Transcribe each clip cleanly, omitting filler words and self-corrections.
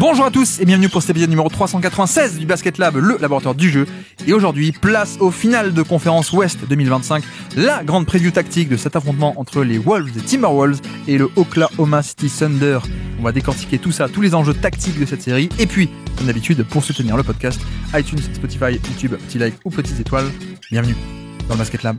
Bonjour à tous et bienvenue pour cet épisode numéro 396 du Basket Lab, le laboratoire du jeu. Et aujourd'hui, place au final de conférence Ouest 2025, la grande preview tactique de cet affrontement entre les Wolves et Timberwolves et le Oklahoma City Thunder. On va décortiquer tout ça, tous les enjeux tactiques de cette série. Et puis, comme d'habitude, pour soutenir le podcast, iTunes, Spotify, YouTube, petit like ou petites étoiles. Bienvenue dans le Basket Lab.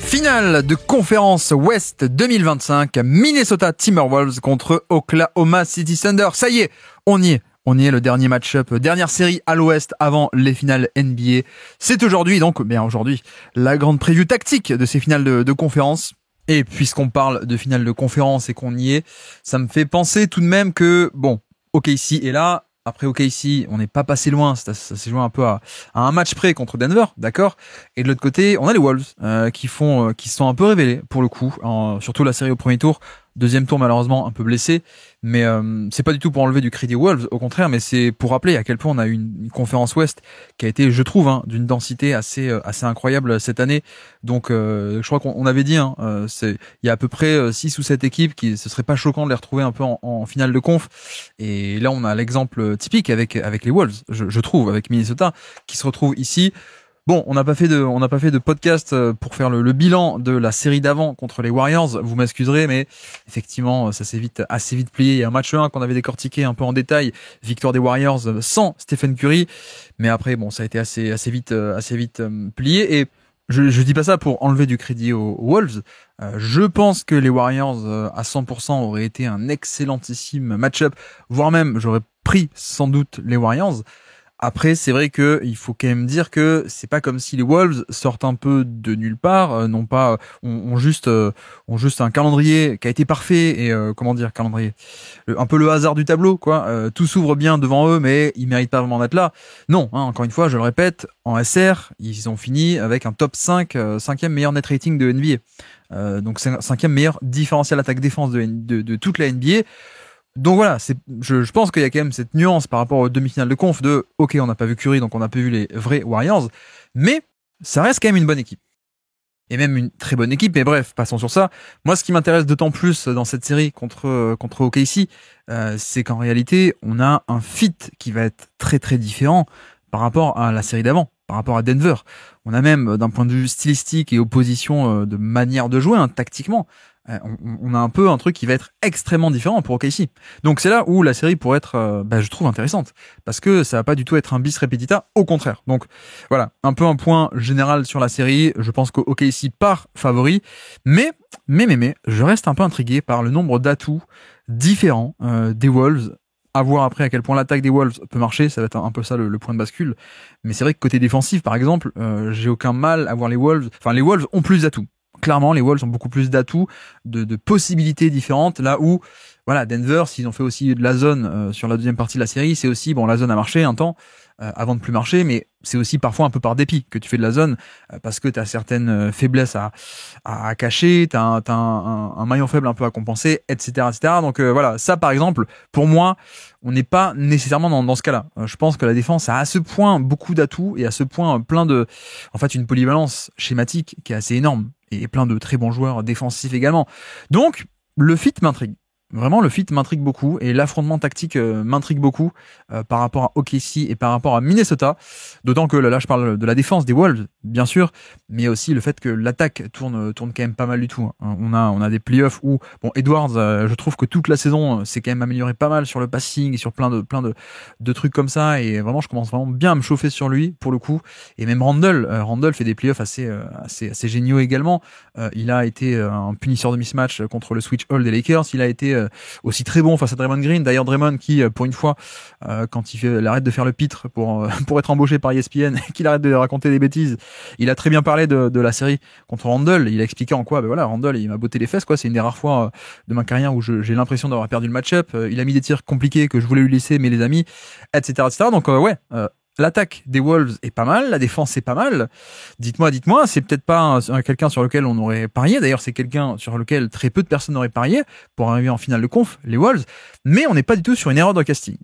Finale de conférence Ouest 2025, Minnesota Timberwolves contre Oklahoma City Thunder. Ça y est, on y est, le dernier match-up, dernière série à l'Ouest avant les finales NBA. C'est aujourd'hui, donc, la grande preview tactique de ces finales de conférence. Et puisqu'on parle de finale de conférence et qu'on y est, ça me fait penser tout de même que, OKC est là. Après OKC, on n'est pas passé loin, ça s'est joué un peu à un match près contre Denver, d'accord. Et de l'autre côté, on a les Wolves qui se sont un peu révélés pour le coup, surtout la série au premier tour. Deuxième tour malheureusement un peu blessé, mais c'est pas du tout pour enlever du crédit aux Wolves, au contraire, mais c'est pour rappeler à quel point on a eu une conférence Ouest qui a été, je trouve, d'une densité assez incroyable cette année. Donc je crois qu'on avait dit, il y a à peu près 6 ou 7 équipes qui ce serait pas choquant de les retrouver un peu en finale de conf. Et là on a l'exemple typique avec les Wolves, je trouve, avec Minnesota qui se retrouve ici. Bon, on n'a pas fait de podcast pour faire le bilan de la série d'avant contre les Warriors. Vous m'excuserez, mais effectivement, ça s'est assez vite plié. Il y a un match 1 qu'on avait décortiqué un peu en détail, victoire des Warriors sans Stephen Curry. Mais après, ça a été assez vite plié. Et je dis pas ça pour enlever du crédit aux Wolves. Je pense que les Warriors à 100% auraient été un excellentissime match-up, voire même j'aurais pris sans doute les Warriors. Après, c'est vrai que il faut quand même dire que c'est pas comme si les Wolves sortent un peu de nulle part, ont juste un calendrier qui a été parfait et calendrier, un peu le hasard du tableau quoi. Tout s'ouvre bien devant eux, mais ils méritent pas vraiment d'être là. Non, encore une fois, je le répète, en SR, ils ont fini avec un top 5, 5e meilleur net rating de NBA. Donc c'est 5e meilleur différentiel attaque-défense de toute la NBA. Donc voilà, je pense qu'il y a quand même cette nuance par rapport aux demi-finales de conf de ok, on n'a pas vu Curry, donc on n'a pas vu les vrais Warriors, mais ça reste quand même une bonne équipe. Et même une très bonne équipe, mais bref, passons sur ça. Moi, ce qui m'intéresse d'autant plus dans cette série contre OKC, c'est qu'en réalité, on a un fit qui va être très très différent par rapport à la série d'avant, par rapport à Denver. On a même, d'un point de vue stylistique et opposition de manière de jouer, tactiquement, on a un peu un truc qui va être extrêmement différent pour OKC. Donc c'est là où la série pourrait être, je trouve, intéressante. Parce que ça va pas du tout être un bis repetita, au contraire. Donc voilà, un peu un point général sur la série. Je pense que OKC part favori. Mais, je reste un peu intrigué par le nombre d'atouts différents des Wolves. À voir après à quel point l'attaque des Wolves peut marcher, ça va être un peu ça le point de bascule. Mais c'est vrai que côté défensif, par exemple, j'ai aucun mal à voir les Wolves. Enfin, les Wolves ont plus d'atouts. Clairement, les Wolves ont beaucoup plus d'atouts, de possibilités différentes. Là où, Denver, s'ils ont fait aussi de la zone sur la deuxième partie de la série, c'est aussi, la zone a marché un temps avant de plus marcher, mais c'est aussi parfois un peu par dépit que tu fais de la zone parce que t'as certaines faiblesses à cacher, t'as un maillon faible un peu à compenser, etc., etc. Donc ça par exemple, pour moi, on n'est pas nécessairement dans ce cas-là. Je pense que la défense a à ce point beaucoup d'atouts et à ce point une polyvalence schématique qui est assez énorme et plein de très bons joueurs défensifs également. Donc le fit m'intrigue. Vraiment, le fit m'intrigue beaucoup et l'affrontement tactique m'intrigue beaucoup par rapport à OKC et par rapport à Minnesota. D'autant que là, je parle de la défense des Wolves, bien sûr, mais aussi le fait que l'attaque tourne quand même pas mal du tout. On a des playoffs où, Edwards, je trouve que toute la saison s'est quand même amélioré pas mal sur le passing et sur plein de trucs comme ça. Et vraiment, je commence vraiment bien à me chauffer sur lui pour le coup. Et même Randle fait des playoffs assez géniaux également. Il a été un punisseur de mismatch contre le switch hold des Lakers. Il a été aussi très bon face à Draymond Green. D'ailleurs, Draymond qui, pour une fois, quand il arrête de faire le pitre pour être embauché par ESPN et qu'il arrête de raconter des bêtises, il a très bien parlé de la série contre Randle. Il a expliqué en quoi, Randle, il m'a botté les fesses, quoi. C'est une des rares fois de ma carrière où j'ai l'impression d'avoir perdu le match-up. Il a mis des tirs compliqués que je voulais lui laisser, mais les amis, etc., etc. Donc, l'attaque des Wolves est pas mal, la défense est pas mal. Dites-moi, c'est peut-être pas quelqu'un sur lequel on aurait parié. D'ailleurs, c'est quelqu'un sur lequel très peu de personnes auraient parié pour arriver en finale de conf, les Wolves. Mais on n'est pas du tout sur une erreur de casting.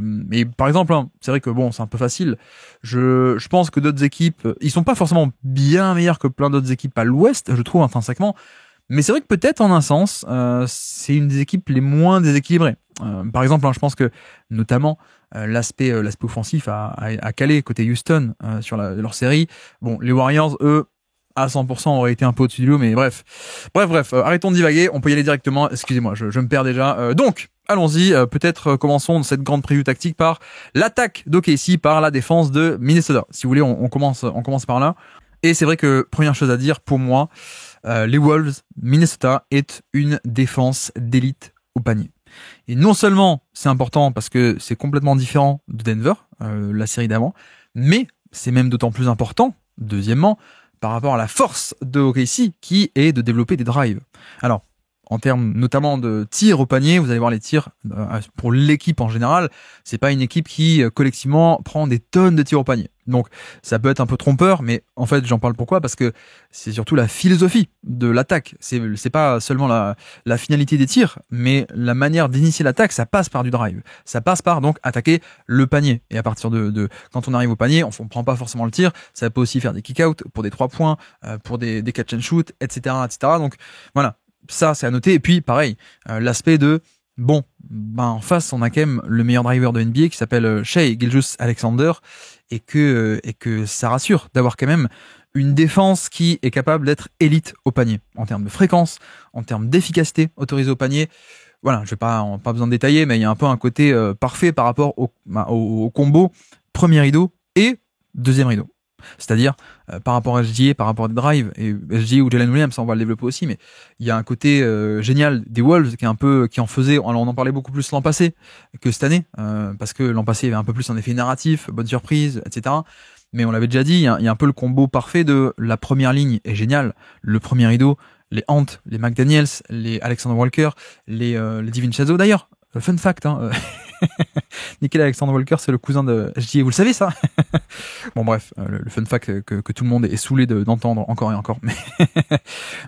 Mais par exemple, hein, c'est vrai que bon, c'est un peu facile. Je pense que d'autres équipes, ils sont pas forcément bien meilleurs que plein d'autres équipes à l'Ouest, je trouve intrinsèquement. Mais c'est vrai que peut-être en un sens, c'est une des équipes les moins déséquilibrées. Par exemple, hein, je pense que notamment l'aspect offensif a calé côté Houston sur leur série. Bon, les Warriors, eux, à 100% auraient été un peu au-dessus du lot, mais bref, arrêtons de divaguer. On peut y aller directement. Excusez-moi, je me perds déjà. Donc, allons-y. Peut-être commençons cette grande preview tactique par l'attaque d'OKC, par la défense de Minnesota. Si vous voulez, on commence par là. Et c'est vrai que première chose à dire pour moi. Les Wolves, Minnesota est une défense d'élite au panier. Et non seulement c'est important parce que c'est complètement différent de Denver, la série d'avant, mais c'est même d'autant plus important, deuxièmement, par rapport à la force de OKC qui est de développer des drives. Alors, en termes notamment de tirs au panier, vous allez voir les tirs pour l'équipe en général, c'est pas une équipe qui collectivement prend des tonnes de tirs au panier. Donc ça peut être un peu trompeur, mais en fait j'en parle pourquoi ? Parce que c'est surtout la philosophie de l'attaque. C'est pas seulement la finalité des tirs, mais la manière d'initier l'attaque, ça passe par du drive. Ça passe par donc attaquer le panier. Et à partir de quand on arrive au panier, on prend pas forcément le tir, ça peut aussi faire des kick-out pour des 3 points, pour des catch and shoot, etc., etc. Donc voilà. Ça, c'est à noter. Et puis, pareil, l'aspect de, en face, on a quand même le meilleur driver de NBA qui s'appelle Shai Gilgeous-Alexander et que ça rassure d'avoir quand même une défense qui est capable d'être élite au panier en termes de fréquence, en termes d'efficacité autorisée au panier. Voilà, je vais pas besoin de détailler, mais il y a un peu un côté parfait par rapport au combo premier rideau et deuxième rideau. C'est-à-dire par rapport à SGA, par rapport à des drives, et SGA ou Jalen Williams, on va le développer aussi, mais il y a un côté génial des Wolves qui en faisait, alors on en parlait beaucoup plus l'an passé que cette année, parce que l'an passé il y avait un peu plus un effet narratif, bonne surprise, etc. Mais on l'avait déjà dit, il y a un peu le combo parfait de la première ligne est génial, le premier rideau, les Ant, les McDaniels, les Alexander Walker, les DiVincenzo d'ailleurs. Fun fact, hein. Nickel Alexander Walker, c'est le cousin de SGA, vous le savez ça? Bon bref, le fun fact que tout le monde est saoulé d'entendre encore et encore.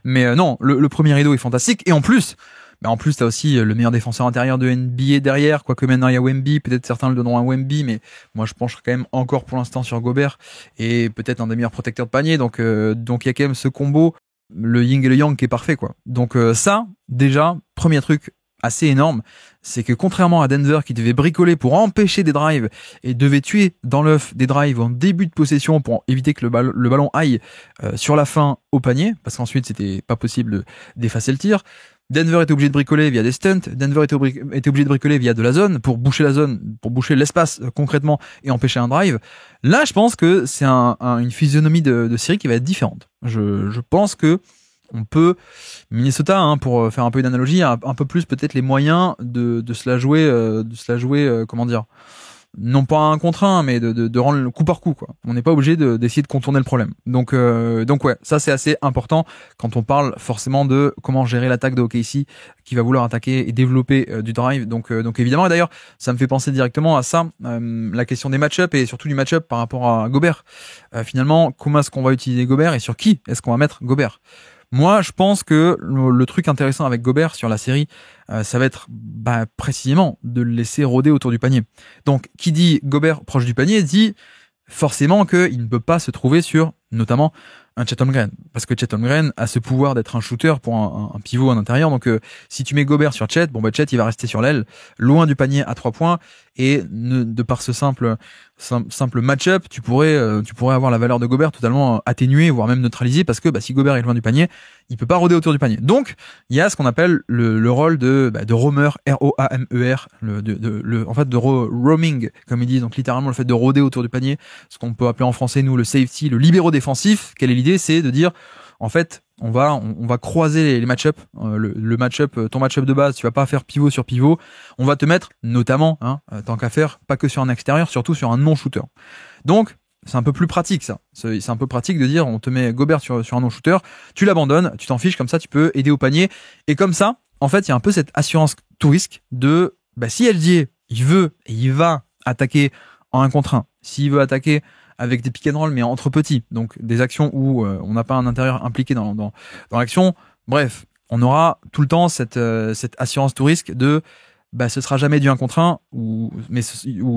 Mais non, le premier rideau est fantastique. Et en plus, t'as aussi le meilleur défenseur intérieur de NBA derrière, quoique maintenant il y a Wemby, peut-être certains le donneront à Wemby, mais moi je pencherai quand même encore pour l'instant sur Gobert, et peut-être un des meilleurs protecteurs de panier, donc il y a quand même ce combo, le yin et le yang qui est parfait, quoi. Donc ça, déjà, premier truc assez énorme, c'est que contrairement à Denver qui devait bricoler pour empêcher des drives et devait tuer dans l'œuf des drives en début de possession pour éviter que le ballon aille sur la fin au panier, parce qu'ensuite c'était pas possible d'effacer le tir, Denver était obligé de bricoler via des stunts, Denver était obligé de bricoler via de la zone pour boucher la zone, pour boucher l'espace concrètement et empêcher un drive. Là, je pense que c'est une physionomie de série qui va être différente. Je pense que on peut, Minnesota, hein, pour faire un peu une analogie, a un peu plus peut-être les moyens de se la jouer, comment dire, non pas un contre un, mais de rendre le coup par coup, quoi. On n'est pas obligé d'essayer de contourner le problème. Donc ouais, ça c'est assez important quand on parle forcément de comment gérer l'attaque de OKC qui va vouloir attaquer et développer du drive. Donc évidemment, et d'ailleurs, ça me fait penser directement à ça, la question des match-up et surtout du match-up par rapport à Gobert. Finalement, comment est-ce qu'on va utiliser Gobert et sur qui est-ce qu'on va mettre Gobert? Moi, je pense que le truc intéressant avec Gobert sur la série, ça va être précisément de le laisser rôder autour du panier. Donc, qui dit Gobert proche du panier dit forcément qu'il ne peut pas se trouver sur, notamment, un Chet Holmgren. Parce que Chet Holmgren a ce pouvoir d'être un shooter pour un pivot en intérieur. Donc, si tu mets Gobert sur Chet, Chet, il va rester sur l'aile, loin du panier à 3 points. Et de par ce simple match-up, tu pourrais avoir la valeur de Gobert totalement atténuée, voire même neutralisée, parce que si Gobert est loin du panier, il peut pas rôder autour du panier. Donc, il y a ce qu'on appelle le rôle de roamer, R-O-A-M-E-R, en fait de roaming, comme ils disent, donc littéralement le fait de rôder autour du panier, ce qu'on peut appeler en français nous le safety, le libéro défensif. Quelle est l'idée? C'est de dire, en fait, on va croiser les match-up, le match-up, ton match-up de base, tu vas pas faire pivot sur pivot, on va te mettre notamment, tant qu'à faire, pas que sur un extérieur, surtout sur un non-shooter. Donc, c'est un peu plus pratique ça. C'est un peu pratique de dire, on te met Gobert sur un non-shooter, tu l'abandonnes, tu t'en fiches, comme ça tu peux aider au panier. Et comme ça, en fait, il y a un peu cette assurance tout risque de, si LDA, il veut et il va attaquer en 1 contre 1, s'il veut attaquer avec des pick and roll mais entre petits, donc des actions où on n'a pas un intérieur impliqué dans l'action, bref, on aura tout le temps cette assurance tout risque de bah ce sera jamais du 1 contre 1 ou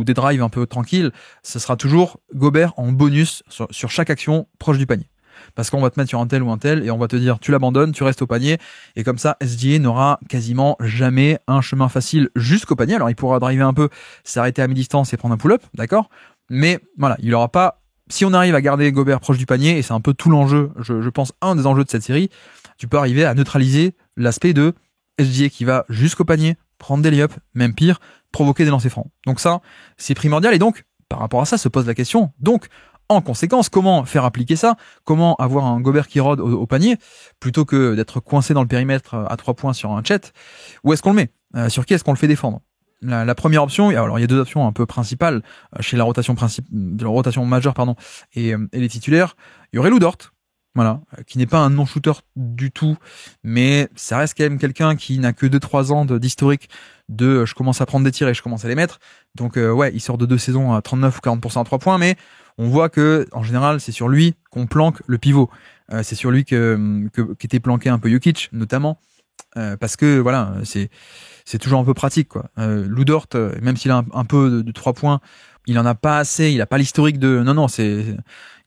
des drives un peu tranquilles. Ce sera toujours Gobert en bonus sur chaque action proche du panier. Parce qu'on va te mettre sur un tel ou un tel et on va te dire tu l'abandonnes, tu restes au panier, et comme ça SGA n'aura quasiment jamais un chemin facile jusqu'au panier. Alors il pourra driver un peu, s'arrêter à mi-distance et prendre un pull-up, d'accord, mais voilà, il aura pas, si on arrive à garder Gobert proche du panier, et c'est un peu tout l'enjeu, je pense un des enjeux de cette série, tu peux arriver à neutraliser l'aspect de SGA qui va jusqu'au panier, prendre des layups, même pire, provoquer des lancers francs. Donc ça, c'est primordial, et donc par rapport à ça se pose la question, donc en conséquence, comment faire appliquer ça? Comment avoir un Gobert qui rôde au panier plutôt que d'être coincé dans le périmètre à 3 points sur un Chet? Où est-ce qu'on le met? Sur qui est-ce qu'on le fait défendre? La première option, alors il y a deux options un peu principales chez la rotation majeure et les titulaires. Il y aurait Lou Dort, voilà, qui n'est pas un non-shooter du tout, mais ça reste quand même quelqu'un qui n'a que 2-3 ans d'historique de je commence à prendre des tirs et je commence à les mettre. Donc ouais, il sort de 2 saisons à 39 ou 40% à 3 points, mais on voit que en général c'est sur lui qu'on planque le pivot. C'est sur lui qu'était planqué un peu Jokic notamment, parce que voilà, c'est toujours un peu pratique quoi. Lou Dort, même s'il a un peu de 3 points, il en a pas assez, il a pas l'historique de non,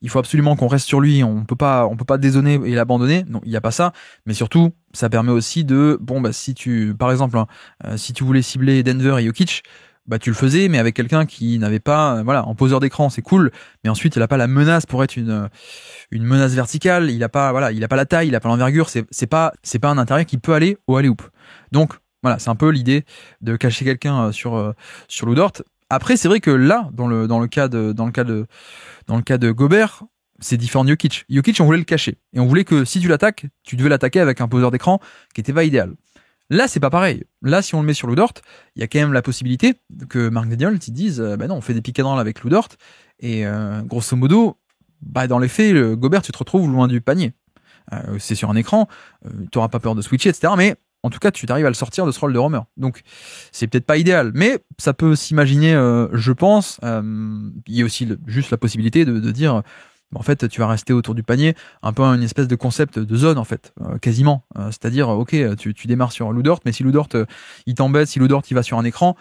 il faut absolument qu'on reste sur lui, on peut pas dézonner et l'abandonner. Non, il y a pas ça, mais surtout ça permet aussi de si tu par exemple si tu voulais cibler Denver et Jokic, bah tu le faisais, mais avec quelqu'un qui n'avait pas, en poseur d'écran c'est cool, mais ensuite il a pas la menace pour être une menace verticale, il a pas la taille, il a pas l'envergure, c'est pas un intérieur qui peut aller au alley-oop. Donc voilà, c'est un peu l'idée de cacher quelqu'un sur Lou Dort. Après c'est vrai que là dans le cas de Gobert, c'est différent de Jokic. Jokic, on voulait le cacher et on voulait que si tu l'attaques, tu devais l'attaquer avec un poseur d'écran qui était pas idéal. Là, c'est pas pareil. Là, si on le met sur Lou Dort, il y a quand même la possibilité que Mark Daniels dise non, on fait des pick and roll avec Lou Dort et grosso modo, dans les faits, le Gobert, tu te retrouves loin du panier. C'est sur un écran, tu auras pas peur de switcher, etc. Mais en tout cas, tu t'arrives à le sortir de ce rôle de roamer. Donc, c'est peut-être pas idéal, mais ça peut s'imaginer, je pense. Il y a aussi juste la possibilité de dire en fait, tu vas rester autour du panier, un peu une espèce de concept de zone, en fait, quasiment. C'est-à-dire, ok, tu démarres sur Lou Dort, mais si Lou Dort, il t'embête, si Lou Dort, il va sur un écran,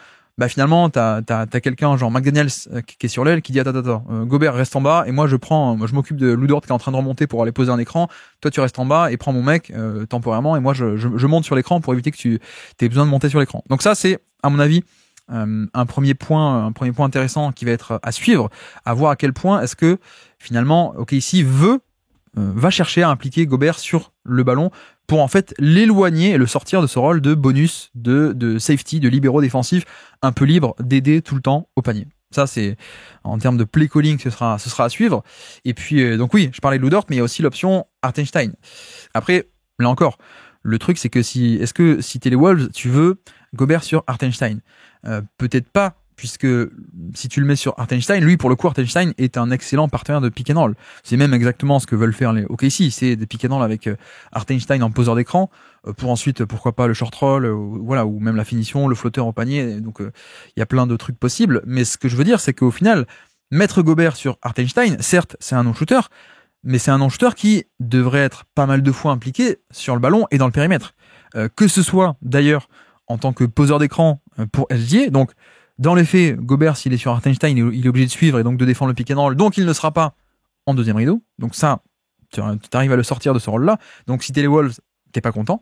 finalement, t'as quelqu'un, genre McDaniels, qui est sur l'aile, qui dit, attends, Gobert, reste en bas, et moi, je m'occupe de Lou Dort qui est en train de remonter pour aller poser un écran, toi, tu restes en bas, et prends mon mec, temporairement, et moi, je monte sur l'écran pour éviter que tu aies besoin de monter sur l'écran. Donc ça, c'est, à mon avis, un premier point intéressant qui va être à suivre, à voir à quel point est-ce que finalement OKC va chercher à impliquer Gobert sur le ballon pour en fait l'éloigner et le sortir de ce rôle de bonus, de safety, de libéraux défensif un peu libre, d'aider tout le temps au panier. Ça, c'est en termes de play calling, ce sera à suivre. Et puis donc oui, je parlais de Lou Dort, mais il y a aussi l'option Hartenstein. Après, là encore, le truc c'est que si t'es les Wolves, tu veux Gobert sur Hartenstein. Peut-être pas, puisque si tu le mets sur Hartenstein, lui pour le coup Hartenstein est un excellent partenaire de pick and roll. C'est même exactement ce que veulent faire les OKC, c'est des pick and roll avec Hartenstein en poseur d'écran pour ensuite pourquoi pas le short roll, ou même la finition, le flotteur au panier. Donc il y a plein de trucs possibles, mais ce que je veux dire c'est qu'au final mettre Gobert sur Hartenstein, certes c'est un non-shooter, mais c'est un non-shooter qui devrait être pas mal de fois impliqué sur le ballon et dans le périmètre. Que ce soit d'ailleurs en tant que poseur d'écran pour SGA. Donc, dans les faits, Gobert, s'il est sur Hartenstein, il est obligé de suivre et donc de défendre le pick and roll. Donc, il ne sera pas en deuxième rideau. Donc ça, tu arrives à le sortir de ce rôle-là. Donc, si t'es les Wolves, t'es pas content.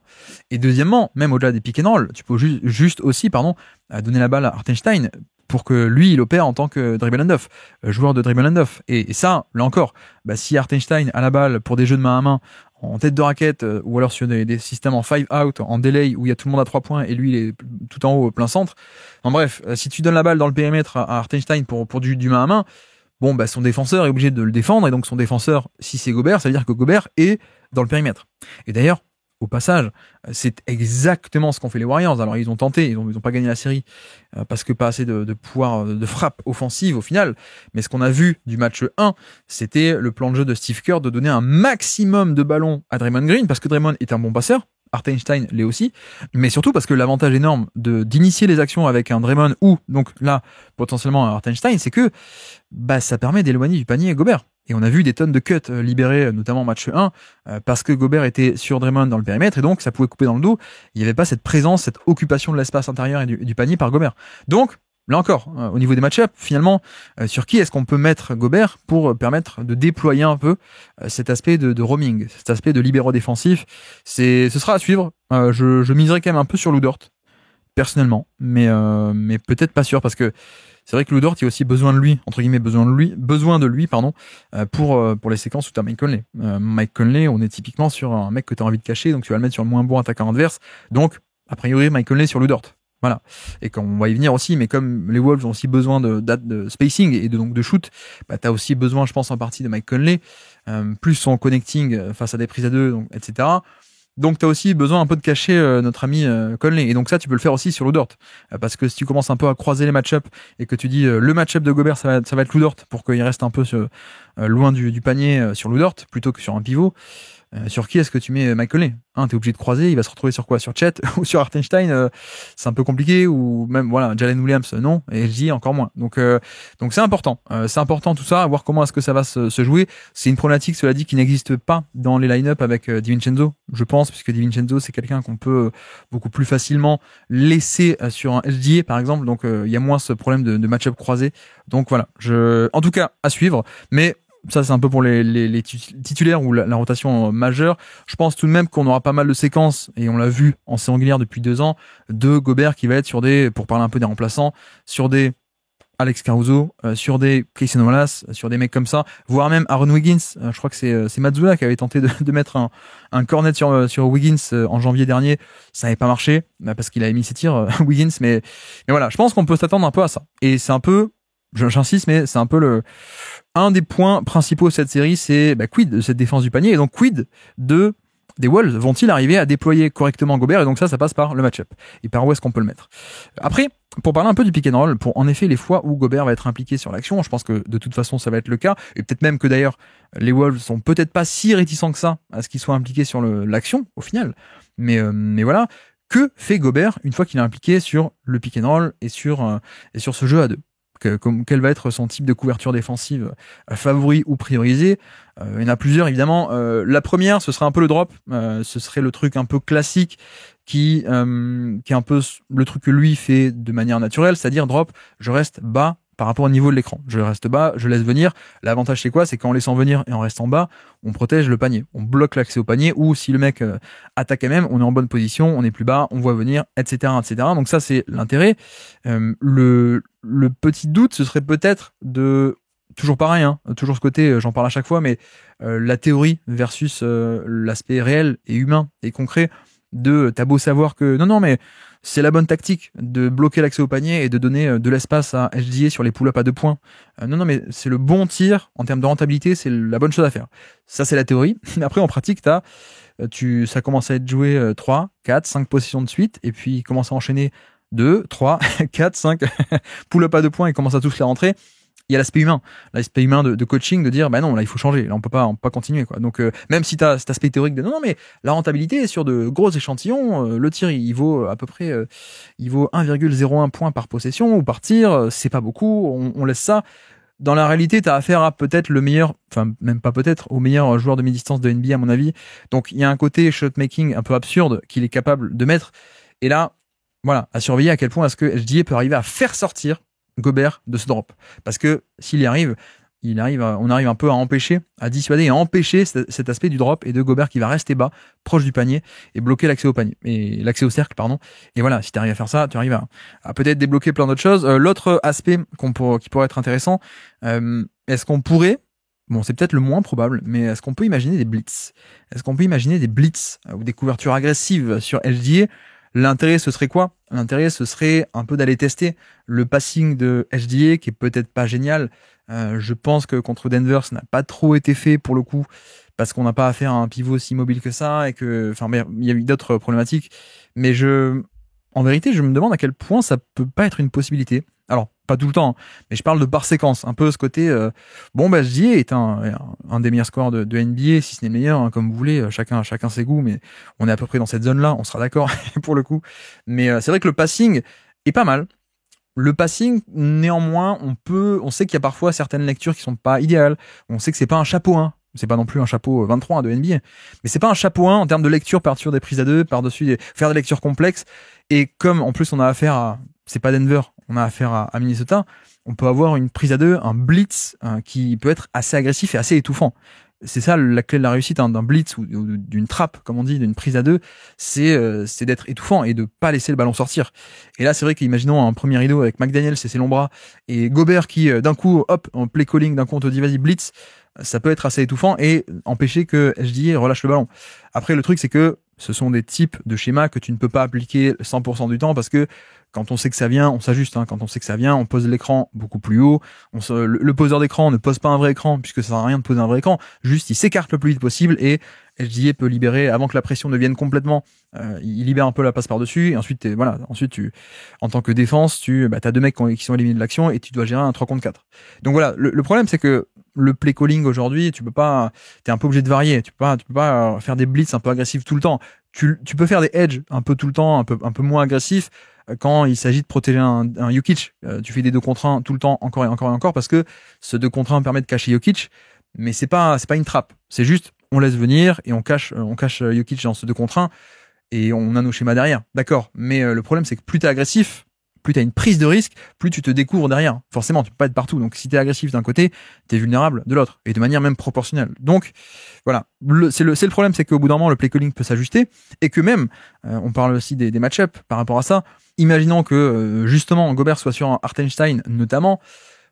Et deuxièmement, même au-delà des pick and roll, tu peux juste aussi, donner la balle à Hartenstein pour que lui, il opère en tant que dribble and off, joueur de dribble and off. Et ça, là encore, si Hartenstein a la balle pour des jeux de main à main, en tête de raquette, ou alors sur des systèmes en 5 out, en delay, où il y a tout le monde à 3 points et lui il est tout en haut, plein centre. En bref, si tu donnes la balle dans le périmètre à Hartenstein pour du main à main, son défenseur est obligé de le défendre, et donc son défenseur, si c'est Gobert, ça veut dire que Gobert est dans le périmètre. Et d'ailleurs, au passage, c'est exactement ce qu'ont fait les Warriors. Alors ils ont tenté, ils ont pas gagné la série parce que pas assez de pouvoir de frappe offensive au final. Mais ce qu'on a vu du match 1, c'était le plan de jeu de Steve Kerr de donner un maximum de ballons à Draymond Green, parce que Draymond est un bon passeur. Hartenstein l'est aussi, mais surtout parce que l'avantage énorme d'initier les actions avec un Draymond ou donc là potentiellement un Hartenstein, c'est que ça permet d'éloigner du panier Gobert. Et on a vu des tonnes de cuts libérés, notamment match 1, parce que Gobert était sur Draymond dans le périmètre, et donc ça pouvait couper dans le dos. Il n'y avait pas cette présence, cette occupation de l'espace intérieur et du panier par Gobert. Donc, là encore, au niveau des match-ups, finalement, sur qui est-ce qu'on peut mettre Gobert pour permettre de déployer un peu cet aspect de roaming, cet aspect de libéraux défensif. Ce sera à suivre. Je miserai quand même un peu sur Lou Dort, personnellement, mais peut-être pas sûr, parce que c'est vrai que Lou Dort, il y a aussi besoin de lui, entre guillemets, besoin de lui, pour les séquences où tu as Mike Conley. Mike Conley, on est typiquement sur un mec que tu as envie de cacher, donc tu vas le mettre sur le moins bon attaquant adverse. Donc, a priori, Mike Conley sur Lou Dort. Voilà. Et quand on va y venir aussi, mais comme les Wolves ont aussi besoin de spacing et donc de shoot, t'as aussi besoin, je pense, en partie de Mike Conley, plus son connecting face à des prises à deux, donc, etc. Donc t'as aussi besoin un peu de cacher notre ami Conley. Et donc ça, tu peux le faire aussi sur Lou Dort. Parce que si tu commences un peu à croiser les match-up et que tu dis le match-up de Gobert, ça va être Lou Dort pour qu'il reste un peu loin du panier sur Lou Dort plutôt que sur un pivot. Sur qui est-ce que tu mets Mike Conley? T'es obligé de croiser, il va se retrouver sur quoi? Sur Chet ou sur Hartenstein, c'est un peu compliqué, ou même voilà, Jalen Williams non, et SGA encore moins. Donc c'est important. C'est important tout ça, à voir comment est-ce que ça va se jouer. C'est une problématique, cela dit, qui n'existe pas dans les line-up avec DiVincenzo, je pense, puisque DiVincenzo c'est quelqu'un qu'on peut beaucoup plus facilement laisser sur un SGA par exemple, donc il y a moins ce problème de match-up croisé. Donc voilà, en tout cas à suivre, mais ça c'est un peu pour les titulaires ou la rotation majeure. Je pense tout de même qu'on aura pas mal de séquences, et on l'a vu en série régulière depuis 2 ans, de Gobert qui va être sur pour parler un peu des remplaçants, sur des Alex Caruso, sur des Cason Wallace, sur des mecs comme ça, voire même Aaron Wiggins. Je crois que c'est Mazzulla qui avait tenté de mettre un cornet sur Wiggins en janvier dernier. Ça n'avait pas marché, parce qu'il avait mis ses tirs, Wiggins, mais voilà, je pense qu'on peut s'attendre un peu à ça. Et c'est un peu, j'insiste, mais c'est un peu un des points principaux de cette série, c'est quid de cette défense du panier, et donc quid des Wolves, vont-ils arriver à déployer correctement Gobert? Et donc ça passe par le match-up. Et par où est-ce qu'on peut le mettre? Après, pour parler un peu du pick and roll, pour en effet les fois où Gobert va être impliqué sur l'action, je pense que de toute façon ça va être le cas, et peut-être même que d'ailleurs les Wolves sont peut-être pas si réticents que ça à ce qu'ils soient impliqués sur l'action au final. Mais voilà, que fait Gobert une fois qu'il est impliqué sur le pick and roll et sur ce jeu à deux? Quel va être son type de couverture défensive favori ou priorisé? Il y en a plusieurs évidemment. La première, ce serait un peu le drop. Ce serait le truc un peu classique qui est un peu le truc que lui fait de manière naturelle, c'est-à-dire drop, je reste bas par rapport au niveau de l'écran. Je reste bas, je laisse venir. L'avantage c'est quoi? C'est qu'en laissant venir et en restant bas, on protège le panier. On bloque l'accès au panier, ou si le mec attaque même, on est en bonne position, on est plus bas, on voit venir, etc., etc. Donc ça c'est l'intérêt. Le petit doute, ce serait peut-être toujours pareil, toujours ce côté, j'en parle à chaque fois, mais la théorie versus l'aspect réel et humain et concret t'as beau savoir que non, mais c'est la bonne tactique de bloquer l'accès au panier et de donner de l'espace à SGA sur les pull-ups à 2 points. Non, mais c'est le bon tir en termes de rentabilité, c'est la bonne chose à faire. Ça, c'est la théorie. Après, en pratique, ça commence à être joué 3, 4, 5 possessions de suite, et puis il commence à enchaîner 2, 3, 4, 5 pull-up à 2 points et commence à tous les rentrer. Il y a l'aspect humain de coaching, de dire non, là il faut changer, là on peut pas continuer quoi. Donc même si t'as cet aspect théorique de non mais la rentabilité sur de gros échantillons, le tir il vaut à peu près 1,01 point par possession ou par tir, c'est pas beaucoup, on laisse ça. Dans la réalité, t'as affaire à peut-être le meilleur, enfin même pas peut-être, au meilleur joueur de mi-distance de NBA à mon avis. Donc il y a un côté shot making un peu absurde qu'il est capable de mettre. Et là, voilà, à surveiller à quel point est-ce que SGA peut arriver à faire sortir Gobert de ce drop, parce que s'il y arrive, on arrive un peu à dissuader et à empêcher cet aspect du drop et de Gobert qui va rester bas, proche du panier, et bloquer l'accès au panier et l'accès au cercle, pardon. Et voilà, si tu arrives à faire ça, tu arrives à peut-être débloquer plein d'autres choses. L'autre aspect qui pourrait être intéressant, est-ce qu'on pourrait, bon c'est peut-être le moins probable, mais est-ce qu'on peut imaginer des blitz? Est-ce qu'on peut imaginer des blitz ou des couvertures agressives sur SGA? L'intérêt, ce serait quoi? L'intérêt, ce serait un peu d'aller tester le passing de SGA, qui est peut-être pas génial. Je pense que contre Denver, ça n'a pas trop été fait pour le coup, parce qu'on n'a pas affaire à un pivot si mobile que ça, et que, enfin, il y a eu d'autres problématiques. Mais en vérité, je me demande à quel point ça peut pas être une possibilité. Alors, pas tout le temps, mais je parle de par séquence, un peu ce côté SGA est un des meilleurs scoreurs de NBA, si ce n'est le meilleur, hein, comme vous voulez, chacun ses goûts, mais on est à peu près dans cette zone-là, on sera d'accord pour le coup. Mais c'est vrai que le passing est pas mal. Le passing, néanmoins, on sait qu'il y a parfois certaines lectures qui sont pas idéales. On sait que c'est pas un chapeau 1. C'est pas non plus un chapeau 23 de NBA. Mais c'est pas un chapeau 1 en termes de lecture par-dessus des prises à deux, faire des lectures complexes. Et comme, en plus, on a affaire c'est pas Denver, on a affaire à Minnesota, on peut avoir une prise à deux, un blitz, qui peut être assez agressif et assez étouffant. C'est ça la clé de la réussite d'un blitz ou d'une trappe, comme on dit, d'une prise à deux, c'est d'être étouffant et de pas laisser le ballon sortir. Et là, c'est vrai qu'imaginons un premier rideau avec McDaniels et ses longs bras et Gobert qui d'un coup, hop, en play calling, d'un coup on te dit vas-y blitz, ça peut être assez étouffant et empêcher que SGA relâche le ballon. Après, le truc c'est que ce sont des types de schémas que tu ne peux pas appliquer 100% du temps parce que quand on sait que ça vient, on s'ajuste. Hein. Quand on sait que ça vient, on pose l'écran beaucoup plus haut. Le poseur d'écran ne pose pas un vrai écran puisque ça sert à rien de poser un vrai écran. Juste, il s'écarte le plus vite possible et SGA peut libérer avant que la pression ne vienne complètement. Il libère un peu la passe par-dessus et ensuite, en tant que défense, t'as deux mecs qui sont éliminés de l'action et tu dois gérer un 3 contre 4. Donc voilà, le problème c'est que le play calling aujourd'hui, t'es un peu obligé de varier. Tu peux pas faire des blitz un peu agressifs tout le temps. Tu peux faire des edges un peu tout le temps, un peu moins agressifs quand il s'agit de protéger un Jokic. Tu fais des 2 contre 1 tout le temps, encore et encore et encore, parce que ce 2 contre 1 permet de cacher Jokic, mais c'est pas une trappe. C'est juste, on laisse venir et on cache Jokic dans ce 2 contre 1 et on a nos schémas derrière. D'accord. Mais le problème, c'est que plus t'es agressif, plus t'as une prise de risque, plus tu te découvres derrière. Forcément, tu peux pas être partout. Donc, si t'es agressif d'un côté, t'es vulnérable de l'autre. Et de manière même proportionnelle. Donc, voilà. C'est le problème, c'est qu'au bout d'un moment, le play calling peut s'ajuster. Et que même, on parle aussi des match-up par rapport à ça. Imaginons que, justement, Gobert soit sur un Hartenstein, notamment.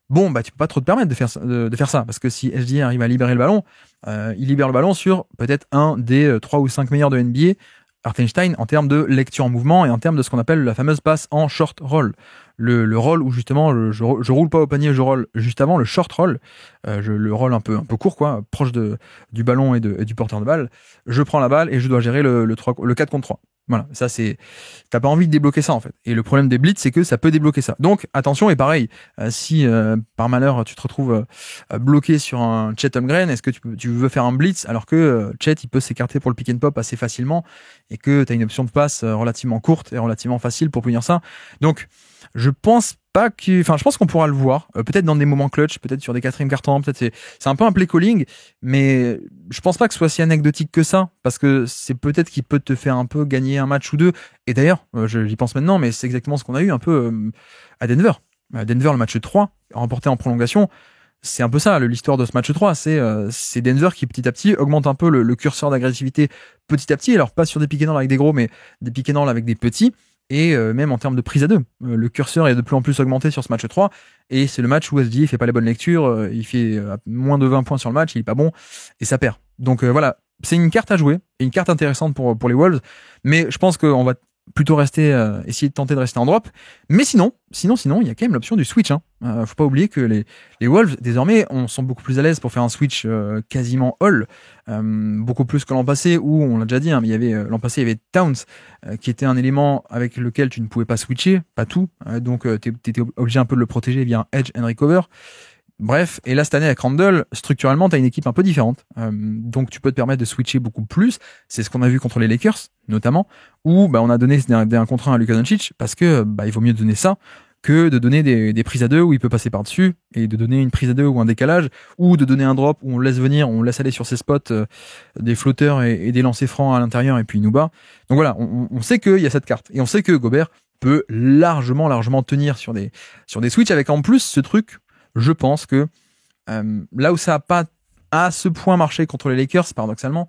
Bon, tu peux pas trop te permettre de faire ça. Parce que si SGA arrive à libérer le ballon, il libère le ballon sur peut-être un des 3 ou 5 meilleurs de NBA. Hartenstein en termes de lecture en mouvement et en termes de ce qu'on appelle la fameuse passe en short roll. Le roll où justement je roule pas au panier, je roll juste avant, le short roll, le roll un peu court quoi, proche du ballon et du porteur de balle. Je prends la balle et je dois gérer le 4 contre 3. Voilà, ça t'as pas envie de débloquer ça en fait. Et le problème des blitz, c'est que ça peut débloquer ça. Donc attention, et pareil, si par malheur tu te retrouves bloqué sur un Chet Holmgren, est-ce que tu veux faire un blitz alors que Chet il peut s'écarter pour le pick and pop assez facilement et que t'as une option de passe relativement courte et relativement facile pour punir ça. Donc je pense qu'on pourra le voir, peut-être dans des moments clutch, peut-être sur des quatrièmes cartons, peut-être c'est un peu un play calling, mais je pense pas que ce soit si anecdotique que ça, parce que c'est peut-être qu'il peut te faire un peu gagner un match ou deux. Et d'ailleurs, j'y pense maintenant, mais c'est exactement ce qu'on a eu un peu à Denver. À Denver, le match 3, remporté en prolongation, c'est un peu ça, l'histoire de ce match 3, c'est Denver qui petit à petit augmente un peu le curseur d'agressivité petit à petit, alors pas sur des pick and roll avec des gros, mais des pick and roll avec des petits. Et même en termes de prise à deux, le curseur est de plus en plus augmenté sur ce match 3 et c'est le match où SGA fait pas les bonnes lectures, il fait moins de 20 points sur le match, il est pas bon et ça perd. Donc voilà, c'est une carte à jouer et une carte intéressante pour les Wolves, mais je pense qu'on va plutôt essayer de tenter de rester en drop. Mais sinon, il y a quand même l'option du switch. Faut pas oublier que les Wolves, désormais, sont beaucoup plus à l'aise pour faire un switch quasiment all, beaucoup plus que l'an passé, où, on l'a déjà dit, mais l'an passé, il y avait Towns, qui était un élément avec lequel tu ne pouvais pas switcher, pas tout. Donc, t'étais obligé un peu de le protéger via un edge and recover. Bref, et là cette année avec Randle, structurellement t'as une équipe un peu différente, donc tu peux te permettre de switcher beaucoup plus. C'est ce qu'on a vu contre les Lakers notamment, où on a donné un contre 1 à Luka Doncic parce que il vaut mieux donner ça que de donner des prises à deux où il peut passer par-dessus, et de donner une prise à deux ou un décalage, ou de donner un drop où on laisse aller sur ses spots des flotteurs et des lancers francs à l'intérieur et puis il nous bat. Donc voilà, on sait qu'il y a cette carte et on sait que Gobert peut largement tenir sur des switches avec en plus ce truc. Je pense que là où ça a pas à ce point marché contre les Lakers, paradoxalement,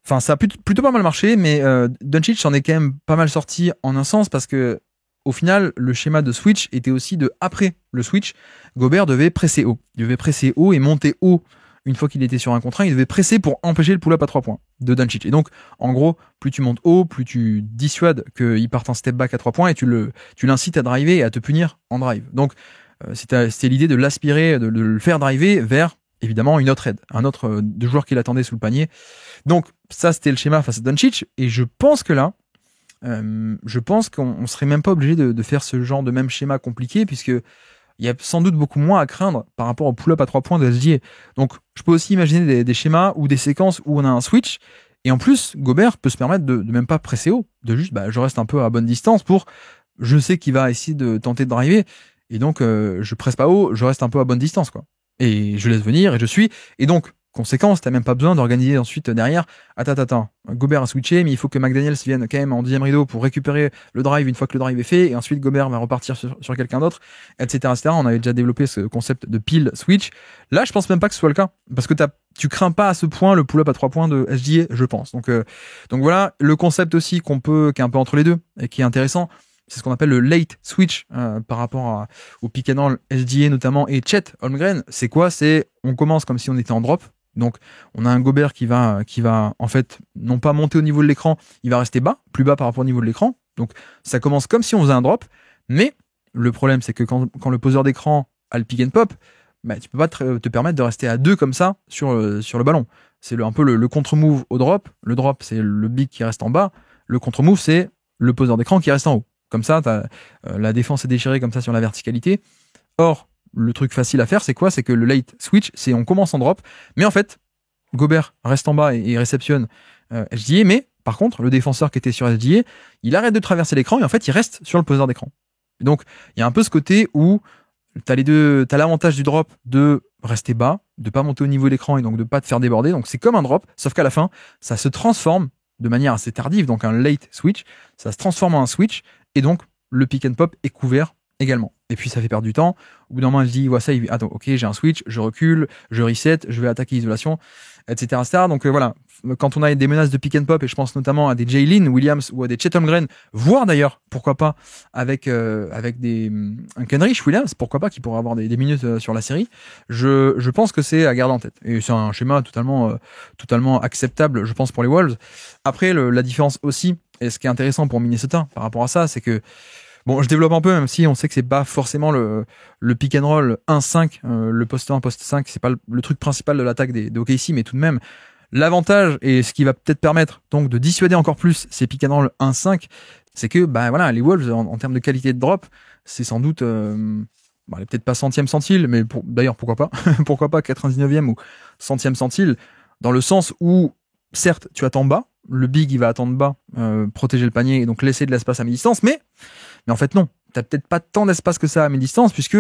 enfin ça a plutôt pas mal marché, mais Doncic s'en est quand même pas mal sorti en un sens parce que au final le schéma de switch était aussi de après le switch, Gobert devait presser haut et monter haut. Une fois qu'il était sur un contre 1, il devait presser pour empêcher le pull-up à 3 points de Doncic. Et donc, en gros, plus tu montes haut, plus tu dissuades qu'il parte en step back à 3 points et tu l'incites à driver et à te punir en drive. Donc c'était l'idée de l'aspirer, de le faire driver vers évidemment une autre aide, un autre de joueur qui l'attendait sous le panier. Donc ça c'était le schéma face à Doncic, et je pense que là, je pense qu'on serait même pas obligé de faire ce genre de même schéma compliqué, puisque il y a sans doute beaucoup moins à craindre par rapport au pull-up à 3 points de SGA. Donc, je peux aussi imaginer des schémas ou des séquences où on a un switch. Et en plus, Gobert peut se permettre de même pas presser haut, de juste, je reste un peu à bonne distance je sais qu'il va essayer de tenter de driver. Et donc, je presse pas haut, je reste un peu à bonne distance, quoi. Et je laisse venir et je suis. Et donc, conséquence, t'as même pas besoin d'organiser ensuite derrière. Attends. Gobert a switché, mais il faut que McDaniels vienne quand même en deuxième rideau pour récupérer le drive une fois que le drive est fait. Et ensuite, Gobert va repartir sur quelqu'un d'autre, etc., etc. On avait déjà développé ce concept de pile switch. Là, je pense même pas que ce soit le cas. Parce que tu crains pas à ce point le pull-up à 3 points de SGA, je pense. Donc voilà, le concept aussi qui est un peu entre les deux et qui est intéressant. C'est ce qu'on appelle le late switch par rapport au pick and roll SGA notamment et Chet Holmgren. C'est quoi? On commence comme si on était en drop. Donc, on a un Gobert qui va en fait non pas monter au niveau de l'écran, il va rester bas, plus bas par rapport au niveau de l'écran. Donc, ça commence comme si on faisait un drop. Mais le problème, c'est que quand le poseur d'écran a le pick and pop, tu peux pas te permettre de rester à 2 comme ça sur le ballon. C'est un peu le contre-move au drop. Le drop, c'est le big qui reste en bas. Le contre-move, c'est le poseur d'écran qui reste en haut. Comme ça, la défense est déchirée comme ça sur la verticalité. Or, le truc facile à faire, c'est quoi? C'est que le late switch, c'est on commence en drop, mais en fait, Gobert reste en bas et réceptionne SGA, mais par contre, le défenseur qui était sur SGA, il arrête de traverser l'écran et en fait, il reste sur le poseur d'écran. Et donc, il y a un peu ce côté où t'as l'avantage du drop de rester bas, de pas monter au niveau de l'écran et donc de pas te faire déborder. Donc, c'est comme un drop, sauf qu'à la fin, ça se transforme de manière assez tardive, donc un late switch, ça se transforme en un switch et donc le pick and pop est couvert également. Et puis ça fait perdre du temps. Au bout d'un moment, je dis, attends, ok, j'ai un switch, je recule, je reset, je vais attaquer l'isolation, etc., etc. Donc voilà, quand on a des menaces de pick and pop, et je pense notamment à des Jalen Williams ou à des Chet Holmgren, voire d'ailleurs, pourquoi pas, avec un Kenrich Williams, pourquoi pas, qui pourrait avoir des minutes sur la série, je pense que c'est à garder en tête. Et c'est un schéma totalement acceptable, je pense, pour les Wolves. Après, la différence aussi, et ce qui est intéressant pour Minnesota par rapport à ça, c'est que bon, je développe un peu, même si on sait que c'est pas forcément le pick and roll 1-5, le poste 1, poste 5, c'est pas le truc principal de l'attaque des OKC, mais tout de même, l'avantage, et ce qui va peut-être permettre donc de dissuader encore plus ces pick and roll 1-5, c'est que, les Wolves, en termes de qualité de drop, c'est sans doute, peut-être pas centième centile, mais d'ailleurs, pourquoi pas? Pourquoi pas 99e ou centième centile, dans le sens où, certes, tu attends bas, le big, il va attendre bas, protéger le panier, et donc laisser de l'espace à mi-distance, mais en fait, non. T'as peut-être pas tant d'espace que ça à mi-distance, puisque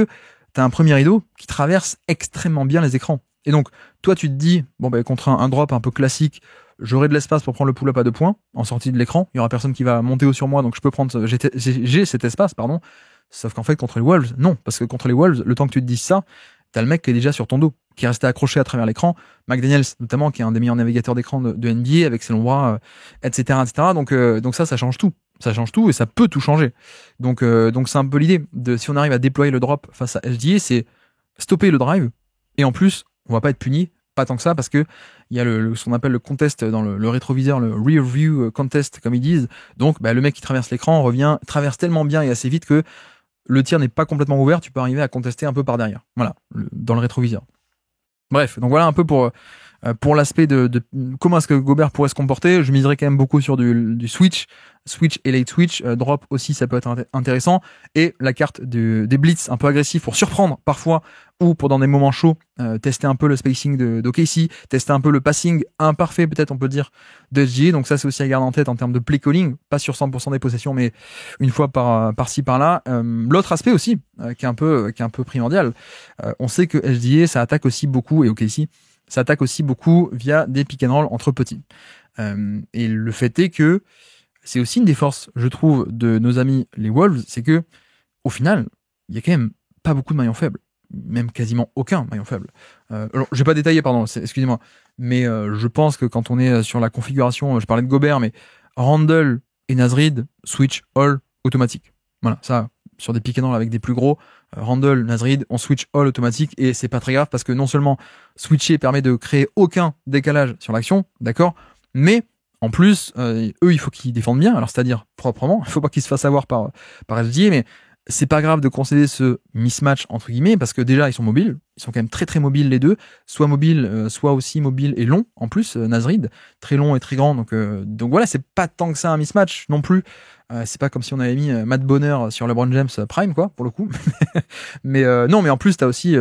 t'as un premier rideau qui traverse extrêmement bien les écrans. Et donc, toi, tu te dis, contre un drop un peu classique, j'aurai de l'espace pour prendre le pull-up à 2 points, en sortie de l'écran. Il y aura personne qui va monter haut sur moi, donc je peux prendre, j'ai cet espace, pardon. Sauf qu'en fait, contre les Wolves, non. Parce que contre les Wolves, le temps que tu te dises ça, t'as le mec qui est déjà sur ton dos, qui est resté accroché à travers l'écran. McDaniels, notamment, qui est un des meilleurs navigateurs d'écran de NBA, avec ses longs bras, etc., etc. Donc ça change tout. Ça change tout et ça peut tout changer. Donc c'est un peu l'idée de, si on arrive à déployer le drop face à SGA, c'est stopper le drive. Et en plus, on va pas être puni, pas tant que ça, parce que il y a ce qu'on appelle le contest dans le rétroviseur, le rear view contest, comme ils disent. Donc, le mec qui traverse l'écran traverse tellement bien et assez vite que le tir n'est pas complètement ouvert, tu peux arriver à contester un peu par derrière. Voilà, dans le rétroviseur. Bref, donc voilà un peu pour l'aspect de comment est-ce que Gobert pourrait se comporter. Je miserais quand même beaucoup sur du switch et late switch, drop aussi, ça peut être intéressant, et la carte des blitz un peu agressifs pour surprendre parfois, ou pour dans des moments chauds, tester un peu le spacing d'OKC, tester un peu le passing imparfait peut-être on peut dire de SGA. Donc ça c'est aussi à garder en tête en termes de play calling, pas sur 100% des possessions, mais une fois par-ci par-là. L'autre aspect aussi qui est un peu primordial, on sait que SGA ça attaque aussi beaucoup, et OKC ça attaque aussi beaucoup via des pick and roll entre petits. Et le fait est que c'est aussi une des forces, je trouve, de nos amis les Wolves, c'est que au final, il y a quand même pas beaucoup de maillons faibles, même quasiment aucun maillon faible. Alors, je vais pas détailler, pardon, excusez-moi, mais je pense que quand on est sur la configuration, je parlais de Gobert, mais Randle et Naz Reid, switch all automatique. Voilà, ça, sur des pick and roll avec des plus gros, Randle, Naz Reid, on switch all automatique, et c'est pas très grave parce que non seulement switcher permet de créer aucun décalage sur l'action, d'accord, mais en plus, eux, il faut qu'ils défendent bien, alors c'est-à-dire proprement. Il faut pas qu'ils se fassent avoir par SGA, mais c'est pas grave de concéder ce mismatch entre guillemets parce que déjà ils sont mobiles, ils sont quand même très très mobiles les deux, soit mobiles, soit aussi mobiles et longs en plus. Nasrid très long et très grand, donc voilà, c'est pas tant que ça un mismatch non plus. C'est pas comme si on avait mis Matt Bonner sur LeBron James prime quoi pour le coup. Mais non, mais en plus t'as aussi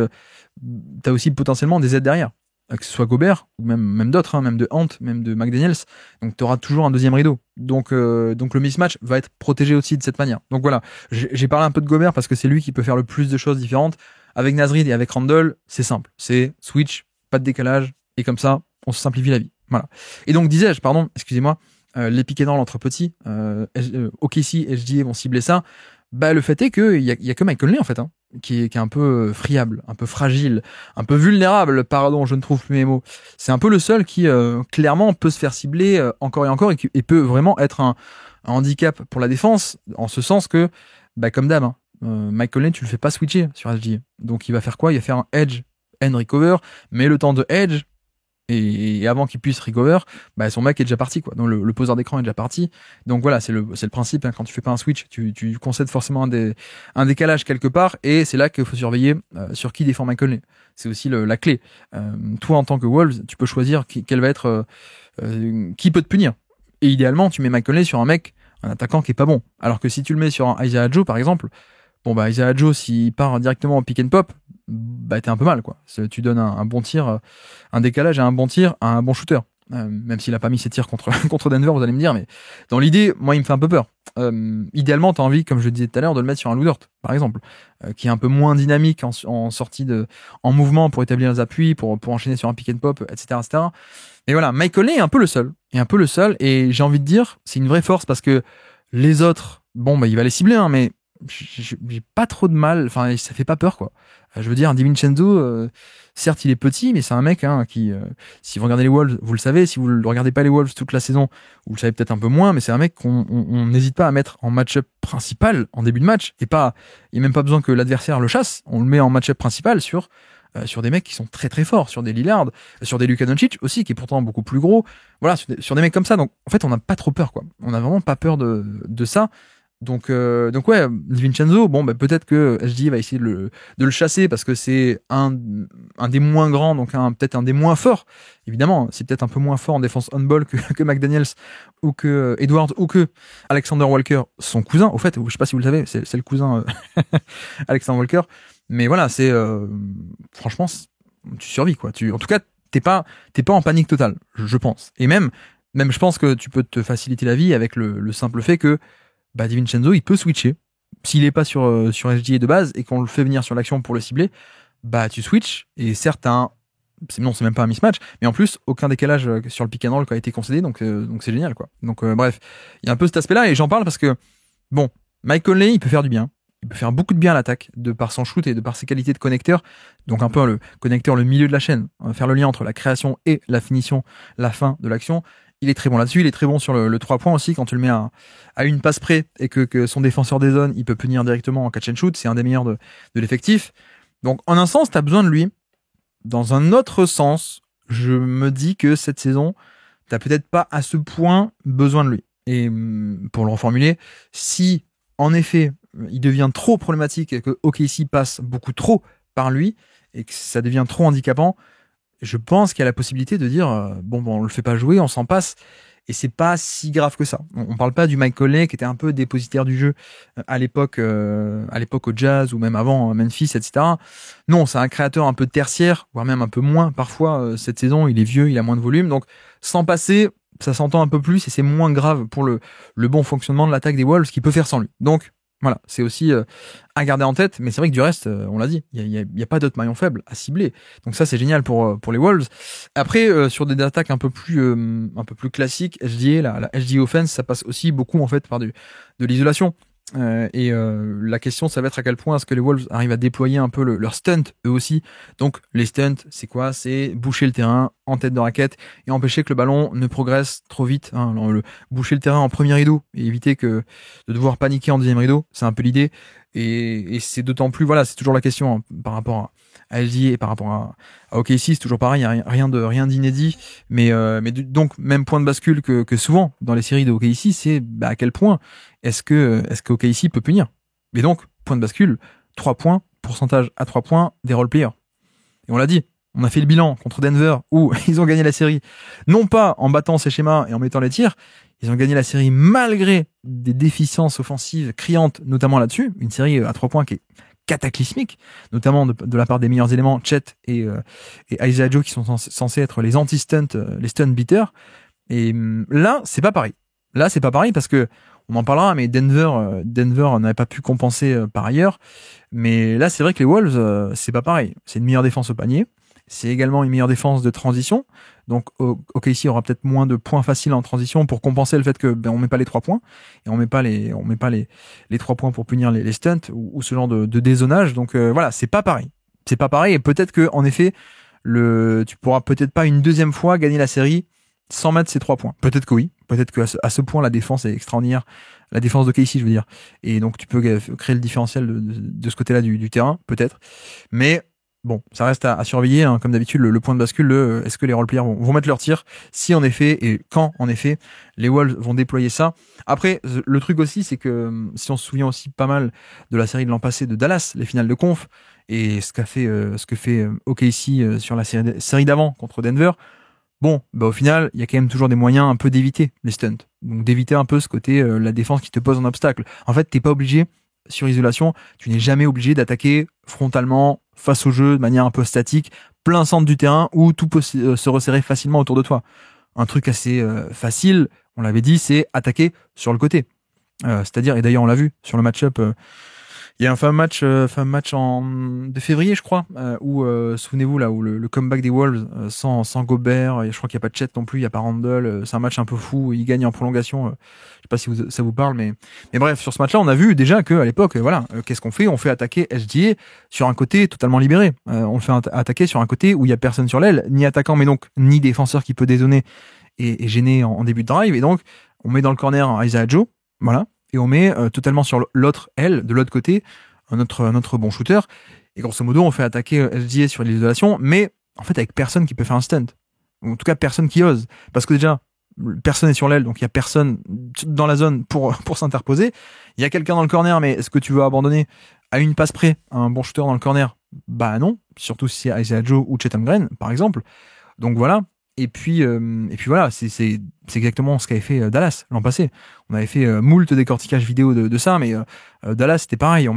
potentiellement des aides derrière. Que ce soit Gobert ou même d'autres, hein, même de Ant, même de McDaniels, donc tu auras toujours un deuxième rideau. Donc le mismatch va être protégé aussi de cette manière. Donc voilà, j'ai parlé un peu de Gobert parce que c'est lui qui peut faire le plus de choses différentes. Avec Nasrid et avec Randle, c'est simple, c'est switch, pas de décalage, et comme ça, on se simplifie la vie. Voilà. Et donc disais-je, pardon, excusez-moi, les pick and roll entre petits, OKC et SGA vont cibler ça. Bah le fait est qu'il y a que Mike Conley en fait, hein, qui est un peu friable, un peu fragile, un peu vulnérable, pardon, je ne trouve plus mes mots. C'est un peu le seul qui clairement peut se faire cibler encore et encore et peut vraiment être un handicap pour la défense, en ce sens que, bah comme d'hab, hein, Mike Conley tu le fais pas switcher sur SGA. Donc il va faire quoi? Il va faire un edge and recover, mais le temps de edge et avant qu'il puisse recover, bah son mec est déjà parti quoi. Donc le poseur d'écran est déjà parti. Donc voilà, c'est le principe, hein. Quand tu fais pas un switch, tu concèdes forcément un décalage quelque part, et c'est là qu'il faut surveiller sur qui défend Mike Conley. C'est aussi la clé. Toi en tant que Wolves, tu peux choisir quel va être qui peut te punir. Et idéalement, tu mets Mike Conley sur un attaquant qui est pas bon. Alors que si tu le mets sur un Isaiah Joe par exemple, bon bah Isaiah Joe s'il part directement en pick and pop, bah t'es un peu mal quoi. Tu donnes un bon tir, un décalage et un bon tir à un bon shooter. Même s'il a pas mis ses tirs contre contre Denver, vous allez me dire, mais dans l'idée, moi il me fait un peu peur. Idéalement, t'as envie, comme je le disais tout à l'heure, de le mettre sur un Lou Dort, par exemple, qui est un peu moins dynamique en sortie en mouvement pour établir les appuis, pour enchaîner sur un pick and pop, etc., etc. Et voilà, Mike Conley est un peu le seul, et j'ai envie de dire, c'est une vraie force parce que les autres, bon bah il va les cibler, hein, mais j'ai pas trop de mal, enfin ça fait pas peur quoi. Je veux dire, un DiVincenzo, certes il est petit, mais c'est un mec qui, si vous regardez les Wolves, vous le savez, si vous ne regardez pas les Wolves toute la saison, vous le savez peut-être un peu moins, mais c'est un mec qu'on n'hésite pas à mettre en match-up principal en début de match, et pas, il n'y a même pas besoin que l'adversaire le chasse, on le met en match-up principal sur des mecs qui sont très très forts, sur des Lillard, sur des Luka Doncic aussi, qui est pourtant beaucoup plus gros, voilà, sur des mecs comme ça. Donc en fait on n'a pas trop peur quoi, on n'a vraiment pas peur de ça. Donc ouais, Vincenzo, bon bah peut-être que SGA va essayer de le chasser parce que c'est un des moins grands, donc peut-être un des moins forts. Évidemment, c'est peut-être un peu moins fort en défense on-ball que McDaniels ou que Edwards ou que Alexander Walker, son cousin. Au fait, je sais pas si vous le savez, c'est le cousin Alexander Walker. Mais voilà, c'est franchement, tu survis quoi. En tout cas, t'es pas en panique totale, je pense. Et même je pense que tu peux te faciliter la vie avec le simple fait que bah DiVincenzo il peut switcher s'il est pas sur SGA de base et qu'on le fait venir sur l'action pour le cibler, bah tu switches, et certes c'est même pas un mismatch, mais en plus aucun décalage sur le pick and roll qui a été concédé, donc c'est génial quoi. Donc bref, il y a un peu cet aspect là, et j'en parle parce que bon, Mike Conley il peut faire du bien, il peut faire beaucoup de bien à l'attaque de par son shoot et de par ses qualités de connecteur, donc un peu le connecteur, le milieu de la chaîne, faire le lien entre la création et la finition, la fin de l'action. Il est très bon là-dessus, il est très bon sur le 3 points aussi, quand tu le mets à une passe près et que son défenseur des zones, il peut punir directement en catch and shoot, c'est un des meilleurs de l'effectif. Donc en un sens, t'as besoin de lui. Dans un autre sens, je me dis que cette saison, t'as peut-être pas à ce point besoin de lui. Et pour le reformuler, si en effet il devient trop problématique et que OKC passe beaucoup trop par lui et que ça devient trop handicapant, je pense qu'il y a la possibilité de dire bon on le fait pas jouer, on s'en passe, et c'est pas si grave que ça. On parle pas du Mike Conley qui était un peu dépositaire du jeu à l'époque au Jazz ou même avant Memphis, etc. Non, c'est un créateur un peu tertiaire, voire même un peu moins parfois cette saison. Il est vieux, il a moins de volume, donc s'en passer, ça s'entend un peu plus et c'est moins grave pour le bon fonctionnement de l'attaque des Wolves qui peut faire sans lui. Donc voilà, c'est aussi à garder en tête, mais c'est vrai que du reste, on l'a dit, il y a pas d'autres maillons faibles à cibler. Donc ça c'est génial pour les Wolves. Après sur des attaques un peu plus classiques, SGA, la SGA offense, ça passe aussi beaucoup en fait par de l'isolation. La question ça va être à quel point est-ce que les Wolves arrivent à déployer un peu leur stunt eux aussi. Donc les stunts c'est quoi? C'est boucher le terrain en tête de raquette et empêcher que le ballon ne progresse trop vite, hein. Boucher le terrain en premier rideau et éviter de devoir paniquer en deuxième rideau, c'est un peu l'idée. Et c'est d'autant plus, voilà, c'est toujours la question, hein, par rapport à LG et par rapport à OKC, c'est toujours pareil, il y a rien d'inédit, mais donc même point de bascule que souvent dans les séries de OKC, c'est à quel point est-ce que OKC peut punir. Et donc point de bascule, 3 points, pourcentage à 3 points des role-players. Et on l'a dit, on a fait le bilan contre Denver où ils ont gagné la série, non pas en battant ces schémas et en mettant les tirs, ils ont gagné la série malgré des déficiences offensives criantes, notamment là-dessus, une série à 3 points qui est cataclysmique, notamment de la part des meilleurs éléments, Chet et Isaiah Joe, qui sont censés être les anti-stunt, les stunt beaters. Et là, c'est pas pareil. Là, c'est pas pareil parce que on en parlera, mais Denver n'avait pas pu compenser par ailleurs. Mais là, c'est vrai que les Wolves, c'est pas pareil. C'est une meilleure défense au panier. C'est également une meilleure défense de transition. Donc, OKC aura peut-être moins de points faciles en transition pour compenser le fait que on met pas les 3 points et on met pas les 3 points pour punir les stunts ou ce genre de dézonage. Donc voilà, c'est pas pareil. C'est pas pareil et peut-être que en effet, tu pourras peut-être pas une deuxième fois gagner la série sans mettre ces 3 points. Peut-être que oui. Peut-être qu'à ce point, la défense est extraordinaire. La défense de KC, je veux dire. Et donc, tu peux créer le différentiel de ce côté-là du terrain, peut-être. Mais bon, ça reste à surveiller. Hein. Comme d'habitude, le point de bascule, est-ce que les role-players vont mettre leur tir? Si en effet, et quand en effet, les Wolves vont déployer ça. Après, le truc aussi, c'est que si on se souvient aussi pas mal de la série de l'an passé de Dallas, les finales de conf, et ce que fait OKC sur la série d'avant contre Denver, bon, bah au final, il y a quand même toujours des moyens un peu d'éviter les stunts. Donc d'éviter un peu ce côté la défense qui te pose un obstacle. En fait, t'es pas obligé sur isolation, tu n'es jamais obligé d'attaquer frontalement face au jeu de manière un peu statique, plein centre du terrain où tout peut se resserrer facilement autour de toi. Un truc assez facile, on l'avait dit, c'est attaquer sur le côté. C'est-à-dire, et d'ailleurs on l'a vu sur le match-up. Il y a un fameux match de février, je crois, où souvenez-vous là où le comeback des Wolves sans Gobert, et je crois qu'il y a pas de Chet non plus, il y a pas Randle, c'est un match un peu fou où ils gagnent en prolongation. Je sais pas si ça vous parle, mais bref, sur ce match-là, on a vu déjà que à l'époque, voilà, qu'est-ce qu'on fait? On fait attaquer SGA sur un côté totalement libéré. On le fait attaquer sur un côté où il y a personne sur l'aile, ni attaquant, mais donc ni défenseur qui peut dézonner et gêner en début de drive. Et donc, on met dans le corner Isaiah Joe, voilà. Et on met totalement sur l'autre aile, de l'autre côté, notre bon shooter. Et grosso modo, on fait attaquer SGA sur l'isolation, mais en fait avec personne qui peut faire un stunt. Ou en tout cas, personne qui ose. Parce que déjà, personne n'est sur l'aile, donc il y a personne dans la zone pour s'interposer. Il y a quelqu'un dans le corner, mais est-ce que tu veux abandonner à une passe près un bon shooter dans le corner? Bah non, surtout si c'est Isaiah Joe ou Chet Holmgren, par exemple. Donc voilà. Et puis voilà, c'est exactement ce qu'avait fait Dallas l'an passé. On avait fait moult décortiquages vidéo de ça, mais Dallas c'était pareil. On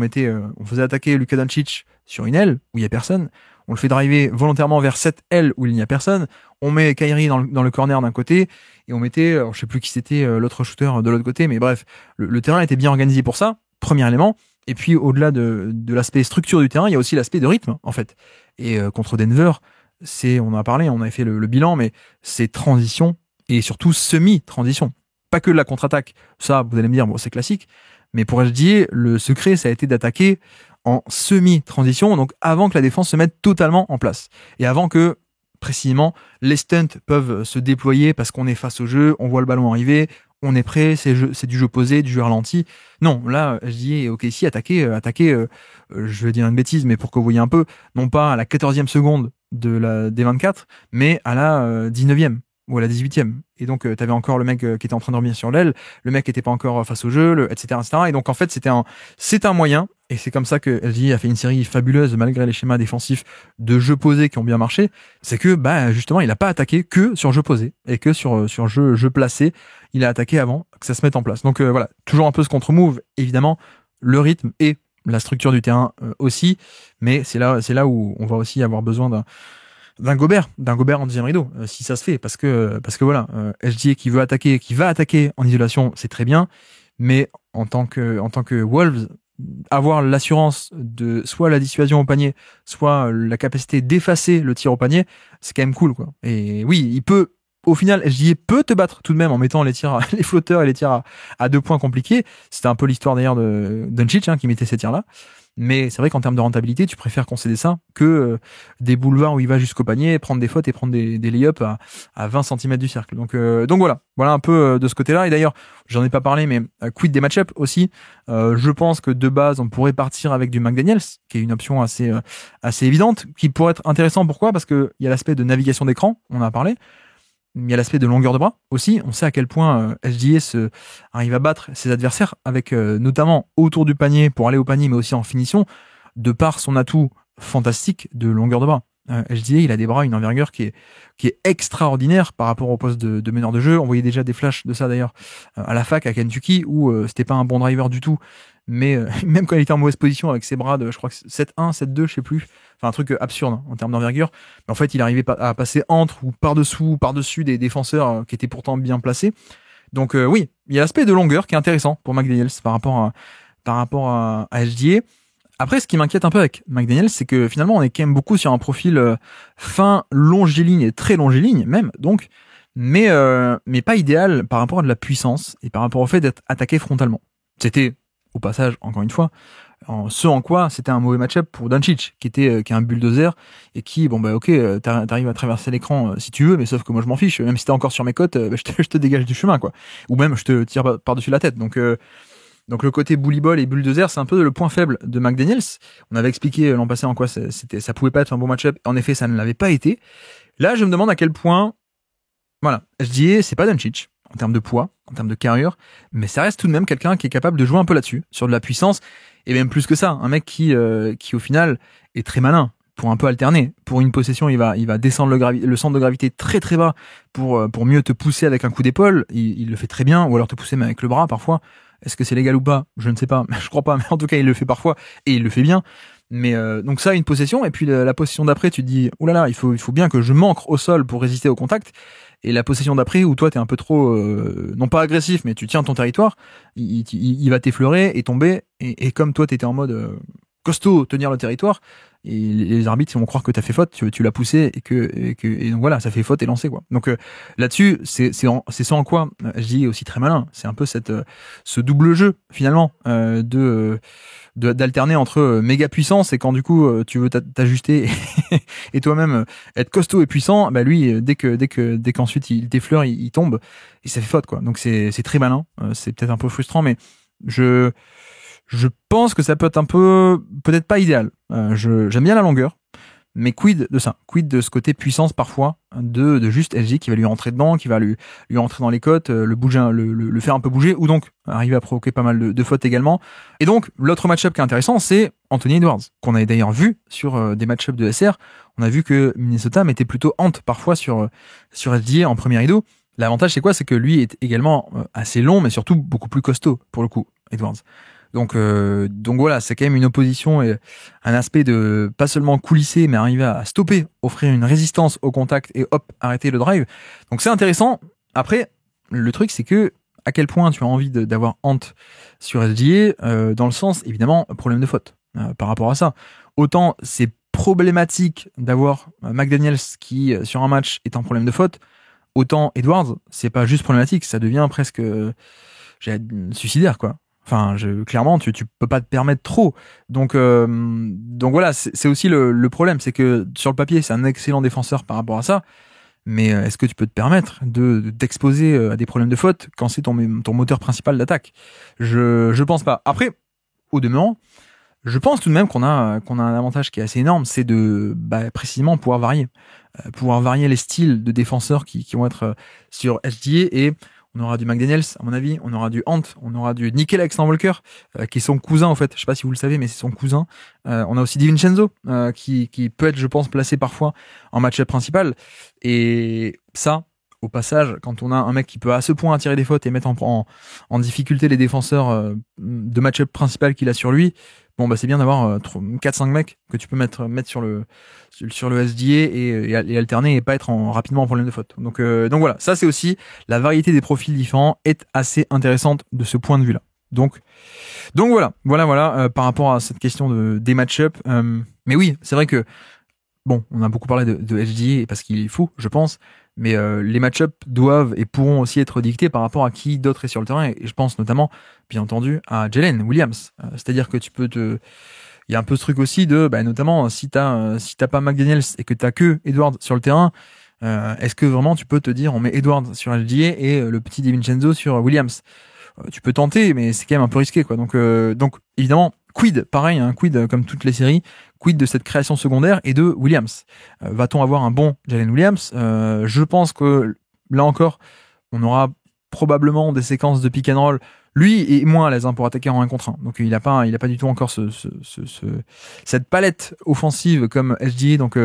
faisait attaquer Luka Doncic sur une aile où il y a personne. On le fait driver volontairement vers cette aile où il n'y a personne. On met Kyrie dans le corner d'un côté et on mettait, alors, je sais plus qui c'était l'autre shooter de l'autre côté, mais bref, le terrain était bien organisé pour ça. Premier élément. Et puis au-delà de l'aspect structure du terrain, il y a aussi l'aspect de rythme en fait. Et contre Denver, on en a parlé, on avait fait le bilan, mais c'est transition et surtout semi-transition. Pas que la contre-attaque. Ça, vous allez me dire, bon, c'est classique. Mais pour SGA, le secret, ça a été d'attaquer en semi-transition, donc avant que la défense se mette totalement en place. Et avant que, précisément, les stunts peuvent se déployer parce qu'on est face au jeu, on voit le ballon arriver, on est prêt, c'est du jeu posé, du jeu ralenti. Non, là, SGA et OKC attaquer, je vais dire une bêtise, mais pour que vous voyez un peu, non pas à la 14e seconde des 24, mais à la 19e ou à la 18e. Et donc, t'avais encore le mec qui était en train de revenir sur l'aile, le mec qui était pas encore face au jeu, etc., etc. Et donc, en fait, c'est un moyen, et c'est comme ça que SGA a fait une série fabuleuse, malgré les schémas défensifs de jeu posé qui ont bien marché. C'est que, justement, il a pas attaqué que sur jeu posé, et que sur jeu placé, il a attaqué avant que ça se mette en place. Donc, voilà. Toujours un peu ce contre-move, évidemment, le rythme et la structure du terrain aussi, mais c'est là où on va aussi avoir besoin d'un Gobert en deuxième rideau, si ça se fait, parce que voilà, SGA qui va attaquer en isolation, c'est très bien, mais en tant que Wolves, avoir l'assurance de soit la dissuasion au panier, soit la capacité d'effacer le tir au panier, c'est quand même cool, quoi. Et oui, au final, SGA peut te battre tout de même en mettant les flotteurs et les tirs à 2 points compliqués. C'était un peu l'histoire d'ailleurs de Doncic, qui mettait ces tirs-là. Mais c'est vrai qu'en termes de rentabilité, tu préfères concéder ça que des boulevards où il va jusqu'au panier, prendre des fautes et prendre des lay-ups à 20 cm du cercle. Donc voilà un peu de ce côté-là. Et d'ailleurs, j'en ai pas parlé, mais quid des match-up aussi. Je pense que de base, on pourrait partir avec du McDaniels, qui est une option assez évidente, qui pourrait être intéressant. Pourquoi? Parce que il y a l'aspect de navigation d'écran, on en a parlé. il y a l'aspect de longueur de bras aussi. On sait à quel point SGA arrive à battre ses adversaires avec notamment autour du panier pour aller au panier, mais aussi en finition, de par son atout fantastique de longueur de bras. SGA, il a des bras, une envergure qui est extraordinaire par rapport au poste de meneur de jeu. On voyait déjà des flashs de ça d'ailleurs à la fac à Kentucky où c'était pas un bon driver du tout, mais même quand il était en mauvaise position avec ses bras de, je crois que 7-1, 7-2, je sais plus, enfin un truc absurde hein, en termes d'envergure. Mais en fait, il arrivait à passer entre ou par-dessus des défenseurs qui étaient pourtant bien placés. Donc oui, il y a l'aspect de longueur qui est intéressant pour McDaniels par rapport à SGA. Après, ce qui m'inquiète un peu avec McDaniels, c'est que finalement, on est quand même beaucoup sur un profil fin, longiligne et très longiligne même, donc, mais pas idéal par rapport à de la puissance et par rapport au fait d'être attaqué frontalement. C'était, au passage, encore une fois, ce en quoi c'était un mauvais match-up pour Doncic, qui est un bulldozer et qui, bon bah ok, t'arrives à traverser l'écran si tu veux, mais sauf que moi je m'en fiche, même si t'es encore sur mes côtes, je te dégage du chemin quoi, ou même je te tire par-dessus la tête. Donc le côté bully ball et bulldozer, c'est un peu le point faible de McDaniels. On avait expliqué l'an passé en quoi ça pouvait pas être un bon match-up. En effet, ça ne l'avait pas été. Là, je me demande à quel point, voilà, SGA, c'est pas Doncic en termes de poids, en termes de carrure, mais ça reste tout de même quelqu'un qui est capable de jouer un peu là-dessus, sur de la puissance, et même plus que ça, un mec qui au final est très malin pour un peu alterner. Pour une possession, il va descendre le centre de gravité très très bas pour mieux te pousser avec un coup d'épaule. Il le fait très bien, ou alors te pousser mais avec le bras parfois. Est-ce que c'est légal ou pas? Je ne sais pas, je crois pas, mais en tout cas il le fait parfois et il le fait bien. Mais donc ça, une possession, et puis la possession d'après, tu te dis oh là là, il faut bien que je m'ancre au sol pour résister au contact. Et la possession d'après, où toi t'es un peu trop non pas agressif, mais tu tiens ton territoire, il va t'effleurer et tomber. Et comme toi t'étais en mode costaud, tenir le territoire, et les arbitres ils vont croire que t'as fait faute, tu l'as poussé et donc voilà, ça fait faute et lancé quoi. Donc là-dessus, c'est ça en quoi je dis aussi très malin. C'est un peu ce double jeu finalement d'alterner entre méga puissance et quand du coup tu veux t'ajuster et toi-même être costaud et puissant, bah lui dès qu'ensuite il t'effleure, il tombe et ça fait faute quoi. Donc c'est très malin. C'est peut-être un peu frustrant, mais je pense que ça peut être un peu, peut-être pas idéal. J'aime bien la longueur, mais quid de ça? Quid de ce côté puissance parfois de juste SG qui va lui rentrer dedans, qui va lui rentrer dans les côtes, le bouger, le faire un peu bouger, ou donc arriver à provoquer pas mal de fautes également. Et donc l'autre match-up qui est intéressant, c'est Anthony Edwards, qu'on avait d'ailleurs vu sur des match-up de SR. On a vu que Minnesota mettait plutôt Ant parfois sur SGA en premier rideau. L'avantage c'est quoi? C'est que lui est également assez long, mais surtout beaucoup plus costaud pour le coup, Edwards. Donc voilà, c'est quand même une opposition et un aspect de pas seulement coulisser, mais arriver à stopper, offrir une résistance au contact et hop, arrêter le drive. Donc c'est intéressant. Après, le truc c'est que à quel point tu as envie d'avoir Ant sur SGA, dans le sens évidemment problème de faute par rapport à ça. Autant c'est problématique d'avoir McDaniels qui sur un match est en problème de faute, autant Edwards c'est pas juste problématique, ça devient presque suicidaire quoi. Enfin, clairement, tu peux pas te permettre trop. Donc voilà, c'est aussi le problème, c'est que sur le papier, c'est un excellent défenseur par rapport à ça. Mais est-ce que tu peux te permettre de t'exposer à des problèmes de faute quand c'est ton moteur principal d'attaque? Je pense pas. Après, au demeurant, je pense tout de même qu'on a un avantage qui est assez énorme, c'est de précisément pouvoir varier les styles de défenseurs qui vont être sur SGA et on aura du McDaniels, à mon avis, on aura du Ant, on aura du Nickel Alexander-Walker, qui est son cousin en fait. Je sais pas si vous le savez, mais c'est son cousin. On a aussi DiVincenzo, qui peut être, je pense, placé parfois en match-up principal. Et ça, au passage, quand on a un mec qui peut à ce point attirer des fautes et mettre en difficulté les défenseurs de match-up principal qu'il a sur lui, bon c'est bien d'avoir 4-5 mecs que tu peux mettre sur le SGA et alterner et pas être rapidement en problème de faute. Donc voilà, ça c'est aussi la variété des profils différents est assez intéressante de ce point de vue là. Donc voilà par rapport à cette question des match-up. Mais oui, c'est vrai que bon, on a beaucoup parlé de SGA parce qu'il est fou, je pense. Mais les match-up doivent et pourront aussi être dictés par rapport à qui d'autre est sur le terrain. Et je pense notamment, bien entendu, à Jalen Williams. C'est-à-dire que il y a un peu ce truc aussi de, notamment, si t'as pas McDaniels et que t'as que Edwards sur le terrain, est-ce que vraiment tu peux te dire, on met Edwards sur SGA et le petit DiVincenzo sur Williams? Tu peux tenter, mais c'est quand même un peu risqué, quoi. Donc évidemment, quid comme toutes les séries, quid de cette création secondaire et de Williams. Va-t-on avoir un bon Jalen Williams? Je pense que là encore, on aura probablement des séquences de pick and roll. Lui est moins à l'aise pour attaquer en 1 contre 1. Donc il a pas du tout encore cette palette offensive comme SGA. Donc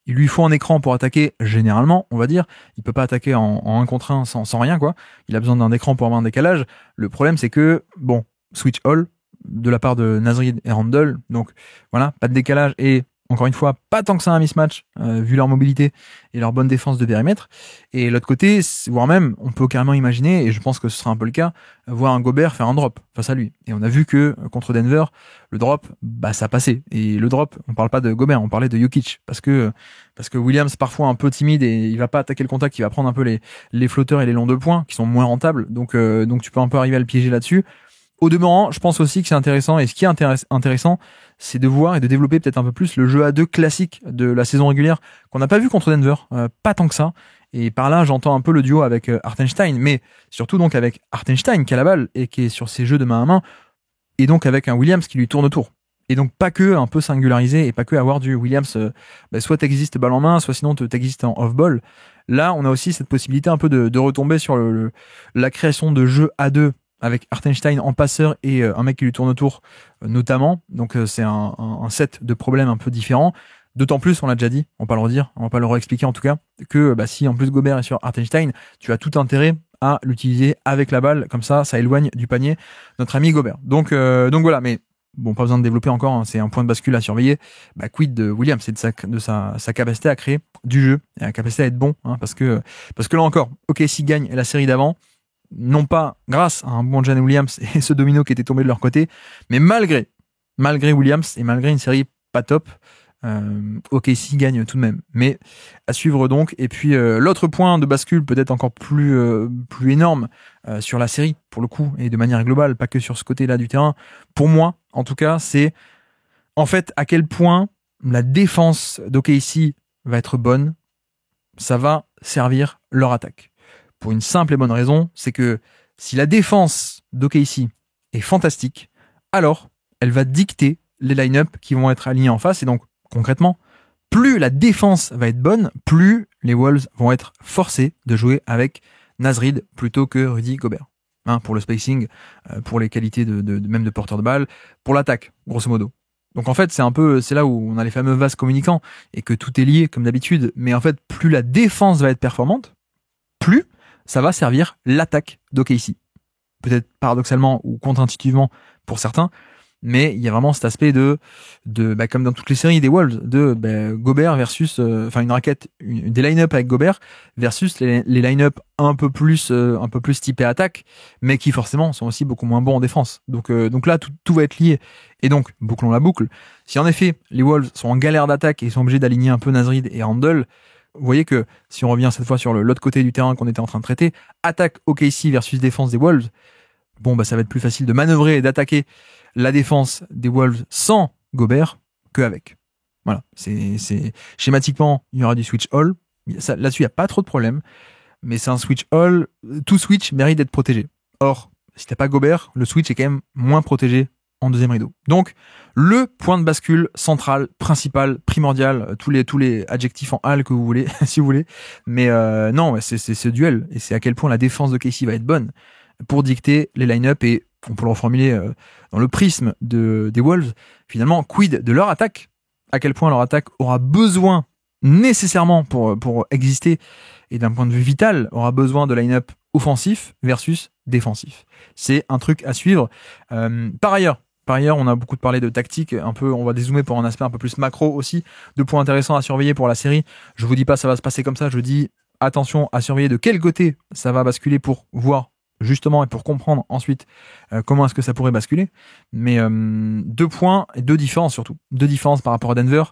il lui faut un écran pour attaquer généralement, on va dire. Il peut pas attaquer en 1 contre 1 sans rien, quoi. Il a besoin d'un écran pour avoir un décalage. Le problème, c'est que, bon, switch all de la part de Naz Reid et Randle. Donc voilà, pas de décalage et encore une fois, pas tant que ça un mismatch, vu leur mobilité et leur bonne défense de périmètre. Et l'autre côté, voire même, on peut carrément imaginer, et je pense que ce sera un peu le cas, voir un Gobert faire un drop face à lui. Et on a vu que contre Denver, le drop, ça passait. Et le drop, on parle pas de Gobert, on parlait de Jokic, parce que Williams parfois un peu timide et il va pas attaquer le contact, il va prendre un peu les flotteurs et les longs de points qui sont moins rentables. Donc tu peux un peu arriver à le piéger là-dessus. Au demeurant, je pense aussi que c'est intéressant, et ce qui est intéressant, c'est de voir et de développer peut-être un peu plus le jeu à 2 classique de la saison régulière qu'on n'a pas vu contre Denver, pas tant que ça. Et par là, j'entends un peu le duo avec Hartenstein, mais surtout donc avec Hartenstein qui a la balle et qui est sur ses jeux de main à main, et donc avec un Williams qui lui tourne autour. Et donc pas que un peu singularisé et pas que avoir du Williams, soit t'existes balle en main, soit sinon t'existes en off-ball. Là, on a aussi cette possibilité un peu de retomber sur la création de jeux à 2 avec Hartenstein en passeur et un mec qui lui tourne autour notamment. Donc c'est un set de problèmes un peu différents. D'autant plus, on l'a déjà dit, on va pas le redire, on va pas le réexpliquer en tout cas, que si en plus Gobert est sur Hartenstein, tu as tout intérêt à l'utiliser avec la balle, comme ça éloigne du panier notre ami Gobert. Donc voilà, mais bon, pas besoin de développer encore, hein, c'est un point de bascule à surveiller. Quid de Williams, c'est de sa capacité à créer du jeu et la capacité à être bon, hein, parce que là encore, OKC gagne la série d'avant, non pas grâce à un bon Jalen Williams et ce domino qui était tombé de leur côté, mais malgré Williams et malgré une série pas top, OKC gagne tout de même. Mais à suivre donc. Et puis l'autre point de bascule peut-être encore plus énorme sur la série pour le coup et de manière globale, pas que sur ce côté-là du terrain. Pour moi, en tout cas, c'est en fait à quel point la défense d'OKC va être bonne. Ça va servir leur attaque. Pour une simple et bonne raison, c'est que si la défense d'OKC est fantastique, alors elle va dicter les line-up qui vont être alignés en face. Et donc, concrètement, plus la défense va être bonne, plus les Wolves vont être forcés de jouer avec Naz Reid plutôt que Rudy Gobert. Pour le spacing, pour les qualités même de porteur de balle, pour l'attaque, grosso modo. Donc en fait, c'est là où on a les fameux vases communicants et que tout est lié comme d'habitude. Mais en fait, plus la défense va être performante, plus ça va servir l'attaque d'OKC. Peut-être paradoxalement ou contre-intuitivement pour certains, mais il y a vraiment cet aspect de comme dans toutes les séries des Wolves, de Gobert versus, une raquette, des line-up avec Gobert versus les line-up un peu plus typés attaque, mais qui forcément sont aussi beaucoup moins bons en défense. Donc là, tout va être lié. Et donc, bouclons la boucle. Si en effet, les Wolves sont en galère d'attaque et sont obligés d'aligner un peu Naz Reid et Randle, vous voyez que si on revient cette fois sur l'autre côté du terrain qu'on était en train de traiter, attaque OKC versus défense des Wolves, ça va être plus facile de manœuvrer et d'attaquer la défense des Wolves sans Gobert qu'avec. Voilà, c'est schématiquement, il y aura du switch all. Là-dessus, il n'y a pas trop de problème, mais c'est un switch all. Tout switch mérite d'être protégé. Or, si t'as pas Gobert, le switch est quand même moins protégé en deuxième rideau. Donc, le point de bascule central, principal, primordial, tous les adjectifs en hall que vous voulez, si vous voulez. Mais non, c'est ce duel, et c'est à quel point la défense de Casey va être bonne pour dicter les line-up, et on peut le reformuler dans le prisme des Wolves, finalement, quid de leur attaque, à quel point leur attaque aura besoin nécessairement pour exister, et d'un point de vue vital, aura besoin de line-up offensif versus défensif. C'est un truc à suivre. Par ailleurs, on a beaucoup parlé de tactique, un peu, on va dézoomer pour un aspect un peu plus macro aussi, deux points intéressants à surveiller pour la série. Je vous dis pas ça va se passer comme ça, je dis attention à surveiller de quel côté ça va basculer pour voir justement et pour comprendre ensuite comment est-ce que ça pourrait basculer. Mais 2 points et 2 différences surtout. 2 différences par rapport à Denver.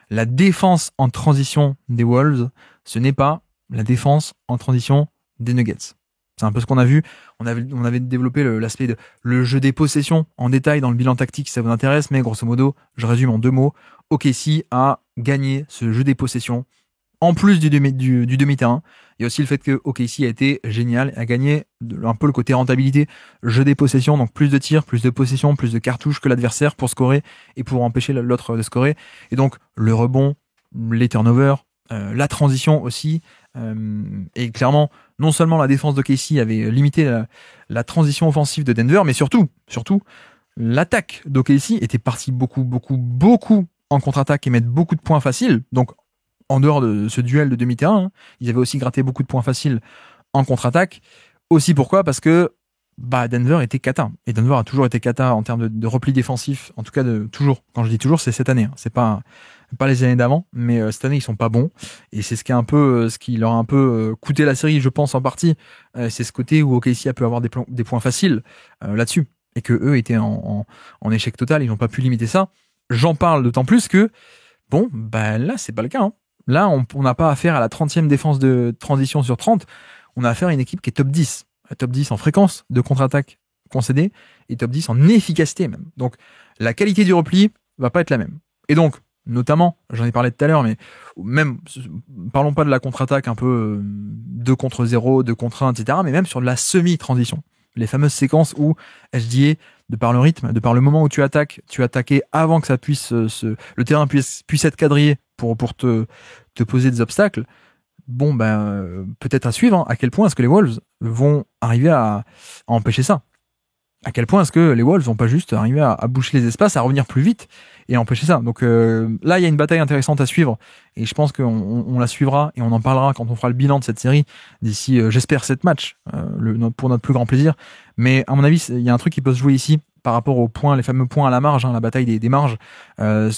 La défense en transition des Wolves, ce n'est pas la défense en transition des Nuggets. C'est un peu ce qu'on a vu. On avait développé l'aspect de le jeu des possessions en détail dans le bilan tactique si ça vous intéresse, mais grosso modo, je résume en 2 mots. OKC a gagné ce jeu des possessions en plus du demi-terrain. Il y a aussi le fait que OKC a été génial, a gagné un peu le côté rentabilité, jeu des possessions, donc plus de tirs, plus de possessions, plus de cartouches que l'adversaire pour scorer et pour empêcher l'autre de scorer. Et donc le rebond, les turnovers, la transition aussi Et clairement, non seulement la défense d'OKC avait limité la transition offensive de Denver, mais surtout, l'attaque d'OKC était partie beaucoup en contre-attaque et mettre beaucoup de points faciles. Donc, en dehors de ce duel de demi-terrain, ils avaient aussi gratté beaucoup de points faciles en contre-attaque. Aussi pourquoi ? Parce que Denver était cata. Et Denver a toujours été cata en termes de repli défensif. En tout cas, toujours. Quand je dis toujours, c'est cette année. C'est pas les années d'avant, mais cette année ils sont pas bons. Et c'est ce qui leur a un peu coûté la série, je pense en partie. C'est ce côté où OKC a pu avoir des points faciles là-dessus, et que eux étaient en échec total. Ils n'ont pas pu limiter ça. J'en parle d'autant plus que là c'est pas le cas. Hein. Là, on n'a pas affaire à la 30e défense de transition sur 30. On a affaire à une équipe qui est top 10. Top 10 en fréquence de contre-attaque concédée et top 10 en efficacité même. Donc, la qualité du repli va pas être la même. Et donc, notamment, j'en ai parlé tout à l'heure, mais même, parlons pas de la contre-attaque un peu 2 contre 0, 2 contre 1, etc., mais même sur de la semi-transition. Les fameuses séquences où SGA, de par le rythme, de par le moment où tu attaquais avant que ça puisse le terrain puisse être quadrillé pour te poser des obstacles. Peut-être à suivre, hein, à quel point est-ce que les Wolves vont arriver à empêcher ça? À quel point est-ce que les Wolves vont pas juste arriver à boucher les espaces, à revenir plus vite et à empêcher ça? Donc là, il y a une bataille intéressante à suivre et je pense qu'on la suivra et on en parlera quand on fera le bilan de cette série d'ici, j'espère, 7 matchs, pour notre plus grand plaisir. Mais à mon avis, il y a un truc qui peut se jouer ici par rapport aux points, les fameux points à la marge, la bataille des marges.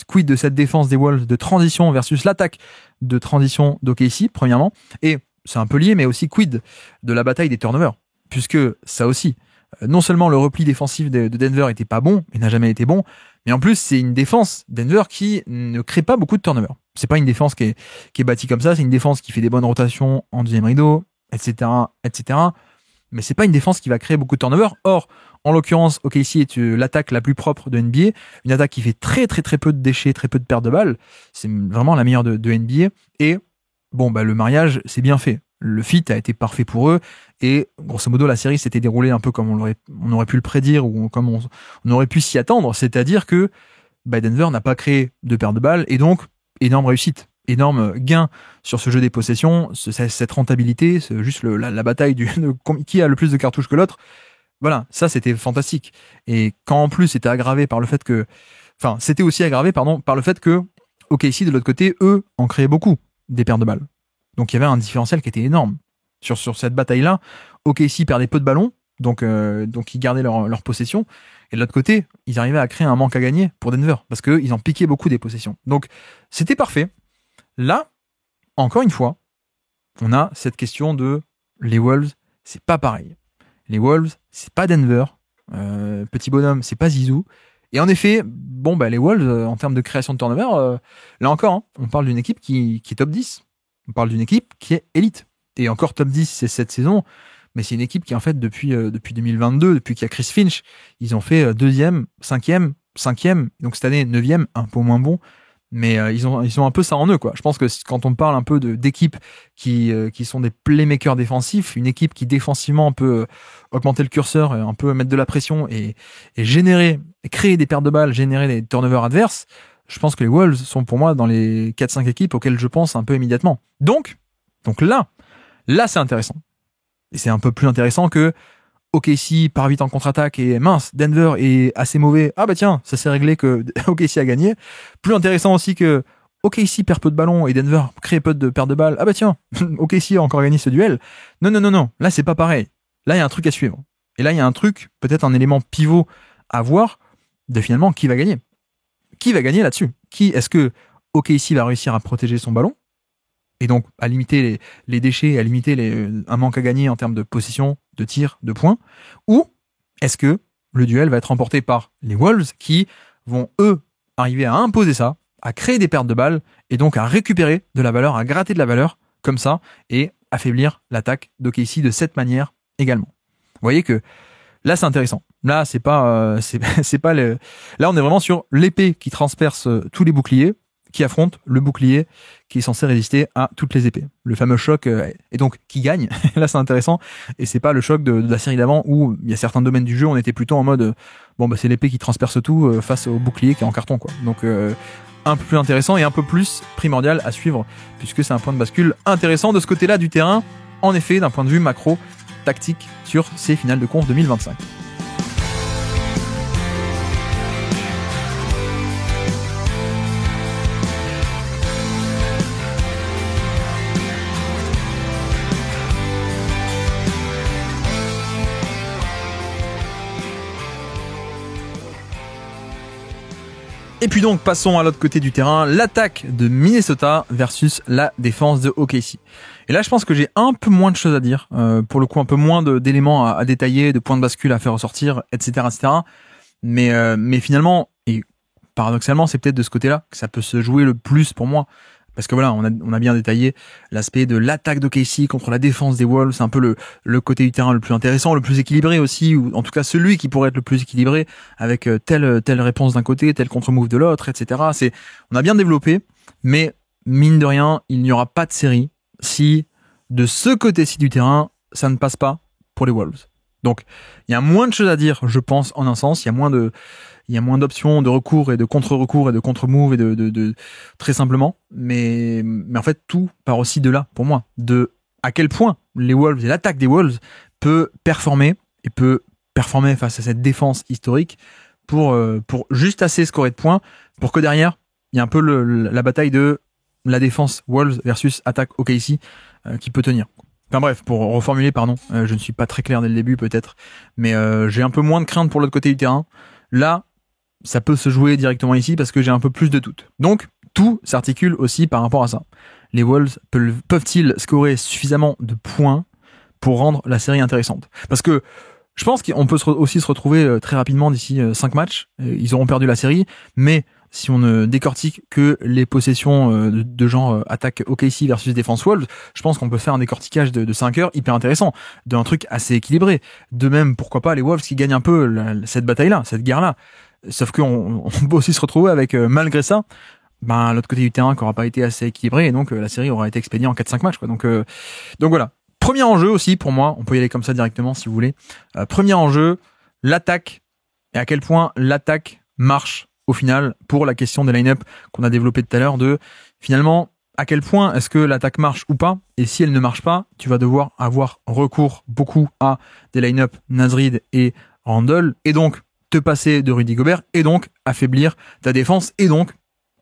Quid de cette défense des Wolves de transition versus l'attaque de transition d'OKC, premièrement. Et c'est un peu lié, mais aussi quid de la bataille des turnovers. Puisque ça aussi, non seulement le repli défensif de Denver était pas bon, et n'a jamais été bon, mais en plus c'est une défense Denver qui ne crée pas beaucoup de turnovers. C'est pas une défense qui est bâtie comme ça, c'est une défense qui fait des bonnes rotations en deuxième rideau, etc. Mais c'est pas une défense qui va créer beaucoup de turnovers. Or, en l'occurrence, OKC est l'attaque la plus propre de NBA, une attaque qui fait très peu de déchets, très peu de pertes de balles. C'est vraiment la meilleure de NBA. Et le mariage, c'est bien fait. Le fit a été parfait pour eux. Et grosso modo, la série s'était déroulée un peu comme on aurait pu le prédire ou comme on aurait pu s'y attendre. C'est-à-dire que Denver n'a pas créé de pertes de balles et donc énorme réussite. Énorme gain sur ce jeu des possessions, cette rentabilité, juste la bataille qui a le plus de cartouches que l'autre. Voilà, ça c'était fantastique. Et quand en plus c'était aggravé par le fait que, c'était aussi aggravé, par le fait que OKC de l'autre côté, eux, en créaient beaucoup des pertes de balles. Donc il y avait un différentiel qui était énorme sur cette bataille-là. OKC perdait peu de ballons, donc ils gardaient leur possession. Et de l'autre côté, ils arrivaient à créer un manque à gagner pour Denver parce que ils en piquaient beaucoup des possessions. Donc c'était parfait. Là, encore une fois, on a cette question de les Wolves, c'est pas pareil. Les Wolves, c'est pas Denver. Petit bonhomme, c'est pas Zizou. Et en effet, les Wolves, en termes de création de turnover, là encore, on parle d'une équipe qui est top 10. On parle d'une équipe qui est élite. Et encore top 10, c'est cette saison. Mais c'est une équipe qui, en fait, depuis 2022, depuis qu'il y a Chris Finch, ils ont fait 2e, 5e. Donc cette année, 9e, un peu moins bon. Mais ils ont un peu ça en eux, quoi. Je pense que quand on parle un peu d'équipes qui sont des playmakers défensifs, une équipe qui défensivement peut augmenter le curseur, un peu mettre de la pression et créer des pertes de balles, générer des turnovers adverses, je pense que les Wolves sont pour moi dans les 4-5 équipes auxquelles je pense un peu immédiatement. Donc là c'est intéressant. Et c'est un peu plus intéressant que OKC part vite en contre-attaque et mince, Denver est assez mauvais. Ah tiens, ça s'est réglé que OKC a gagné. Plus intéressant aussi que OKC perd peu de ballons et Denver crée peu de pertes de balles. Ah tiens, OKC a encore gagné ce duel. Non. Là, c'est pas pareil. Là, il y a un truc à suivre. Et là, il y a un truc, peut-être un élément pivot à voir de finalement qui va gagner. Qui va gagner là-dessus? Est-ce que OKC va réussir à protéger son ballon? Et donc à limiter les déchets, à limiter un manque à gagner en termes de possession, de tir, de points, ou est-ce que le duel va être remporté par les Wolves qui vont, eux, arriver à imposer ça, à créer des pertes de balles, et donc à récupérer de la valeur, à gratter de la valeur, comme ça, et affaiblir l'attaque d'OKC de cette manière également. Vous voyez que là, c'est intéressant. Là, c'est pas là, on est vraiment sur l'épée qui transperce tous les boucliers, qui affronte le bouclier qui est censé résister à toutes les épées. Le fameux choc, et donc qui gagne. Là, c'est intéressant. Et c'est pas le choc de la série d'avant où il y a certains domaines du jeu, on était plutôt en mode c'est l'épée qui transperce tout face au bouclier qui est en carton, quoi. Donc un peu plus intéressant et un peu plus primordial à suivre, puisque c'est un point de bascule intéressant de ce côté-là du terrain, en effet, d'un point de vue macro, tactique, sur ces finales de conf 2025. Et puis donc, passons à l'autre côté du terrain, l'attaque de Minnesota versus la défense de OKC. Et là, je pense que j'ai un peu moins de choses à dire, pour le coup, un peu moins d'éléments à détailler, de points de bascule à faire ressortir, etc., etc. Mais finalement, et paradoxalement, c'est peut-être de ce côté-là que ça peut se jouer le plus pour moi. Parce que voilà, on a bien détaillé l'aspect de l'attaque d'OKC contre la défense des Wolves. C'est un peu le côté du terrain le plus intéressant, le plus équilibré aussi, ou en tout cas celui qui pourrait être le plus équilibré, avec telle réponse d'un côté, tel contre-move de l'autre, etc. On a bien développé, mais mine de rien, il n'y aura pas de série si de ce côté-ci du terrain, ça ne passe pas pour les Wolves. Donc, il y a moins de choses à dire, je pense, en un sens. Il y a moins d'options de recours et de contre-recours et de contre-move et de très simplement. Mais en fait, tout part aussi de là, pour moi. De à quel point les Wolves et l'attaque des Wolves peut performer face à cette défense historique pour juste assez scorer de points pour que derrière, il y a un peu la bataille de la défense Wolves versus attaque OKC qui peut tenir. Enfin bref, pour reformuler, je ne suis pas très clair dès le début peut-être, mais j'ai un peu moins de crainte pour l'autre côté du terrain. Là, ça peut se jouer directement ici parce que j'ai un peu plus de doutes. Donc, tout s'articule aussi par rapport à ça. Les Wolves peuvent-ils scorer suffisamment de points pour rendre la série intéressante ? Parce que je pense qu'on peut aussi se retrouver très rapidement d'ici 5 matchs. Ils auront perdu la série, mais si on ne décortique que les possessions de genre attaque OKC versus défense Wolves, je pense qu'on peut faire un décortiquage de 5 heures hyper intéressant, d'un truc assez équilibré. De même, pourquoi pas les Wolves qui gagnent un peu cette bataille-là, cette guerre-là. Sauf qu'on peut aussi se retrouver avec, malgré ça, l'autre côté du terrain qui aura pas été assez équilibré, et donc la série aura été expédiée en 4-5 matchs, quoi. Donc voilà. Premier enjeu aussi, pour moi, on peut y aller comme ça directement si vous voulez. Premier enjeu, l'attaque, et à quel point l'attaque marche au final pour la question des line-up qu'on a développé tout à l'heure de, finalement, à quel point est-ce que l'attaque marche ou pas, et si elle ne marche pas, tu vas devoir avoir recours beaucoup à des line-up Naz Reid et Randle, et donc te passer de Rudy Gobert, et donc affaiblir ta défense, et donc,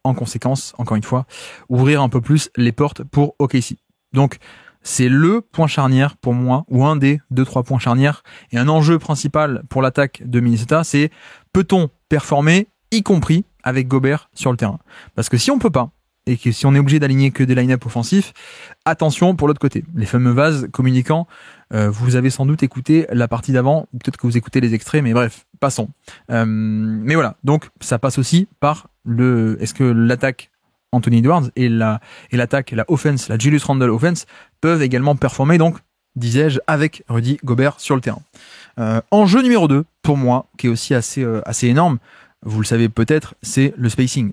en conséquence, encore une fois, ouvrir un peu plus les portes pour OKC. Donc, c'est le point charnière pour moi, ou un des 2-3 points charnières, et un enjeu principal pour l'attaque de Minnesota, c'est peut-on performer, y compris avec Gobert sur le terrain. Parce que si on peut pas, et que si on est obligé d'aligner que des line-up offensifs, attention pour l'autre côté. Les fameux vases communicants, vous avez sans doute écouté la partie d'avant, ou peut-être que vous écoutez les extraits, mais bref, passons. Mais voilà, donc ça passe aussi par est-ce que l'attaque Anthony Edwards et l'attaque, la offense, la Julius Randle offense peuvent également performer, donc, disais-je, avec Rudy Gobert sur le terrain. Enjeu numéro 2, pour moi, qui est aussi assez énorme, vous le savez peut-être, c'est le spacing,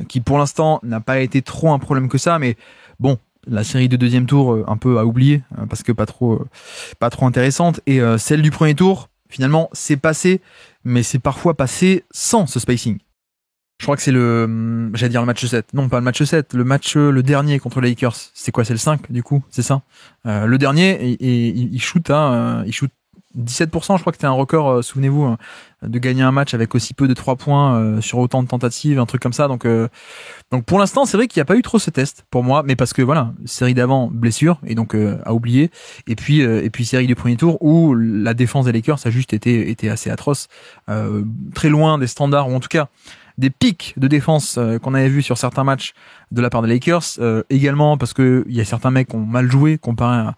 qui pour l'instant n'a pas été trop un problème que ça, mais bon, la série de deuxième tour un peu à oublier, parce que pas trop intéressante, et celle du premier tour, finalement, c'est passé, mais c'est parfois passé sans ce spacing. Je crois que c'est le match 7. Non, pas le match 7, le dernier contre les Lakers. C'est quoi, c'est le 5 du coup, c'est ça. Le dernier, il shoot 17%, je crois que c'était un record, souvenez-vous, de gagner un match avec aussi peu de 3 points sur autant de tentatives, un truc comme ça. Donc pour l'instant, c'est vrai qu'il n'y a pas eu trop ce test pour moi, mais parce que voilà, série d'avant, blessure, et donc à oublier. Et puis série du premier tour où la défense des Lakers a juste été assez atroce, très loin des standards, ou en tout cas des pics de défense qu'on avait vus sur certains matchs de la part des Lakers, également parce que il y a certains mecs qui ont mal joué comparé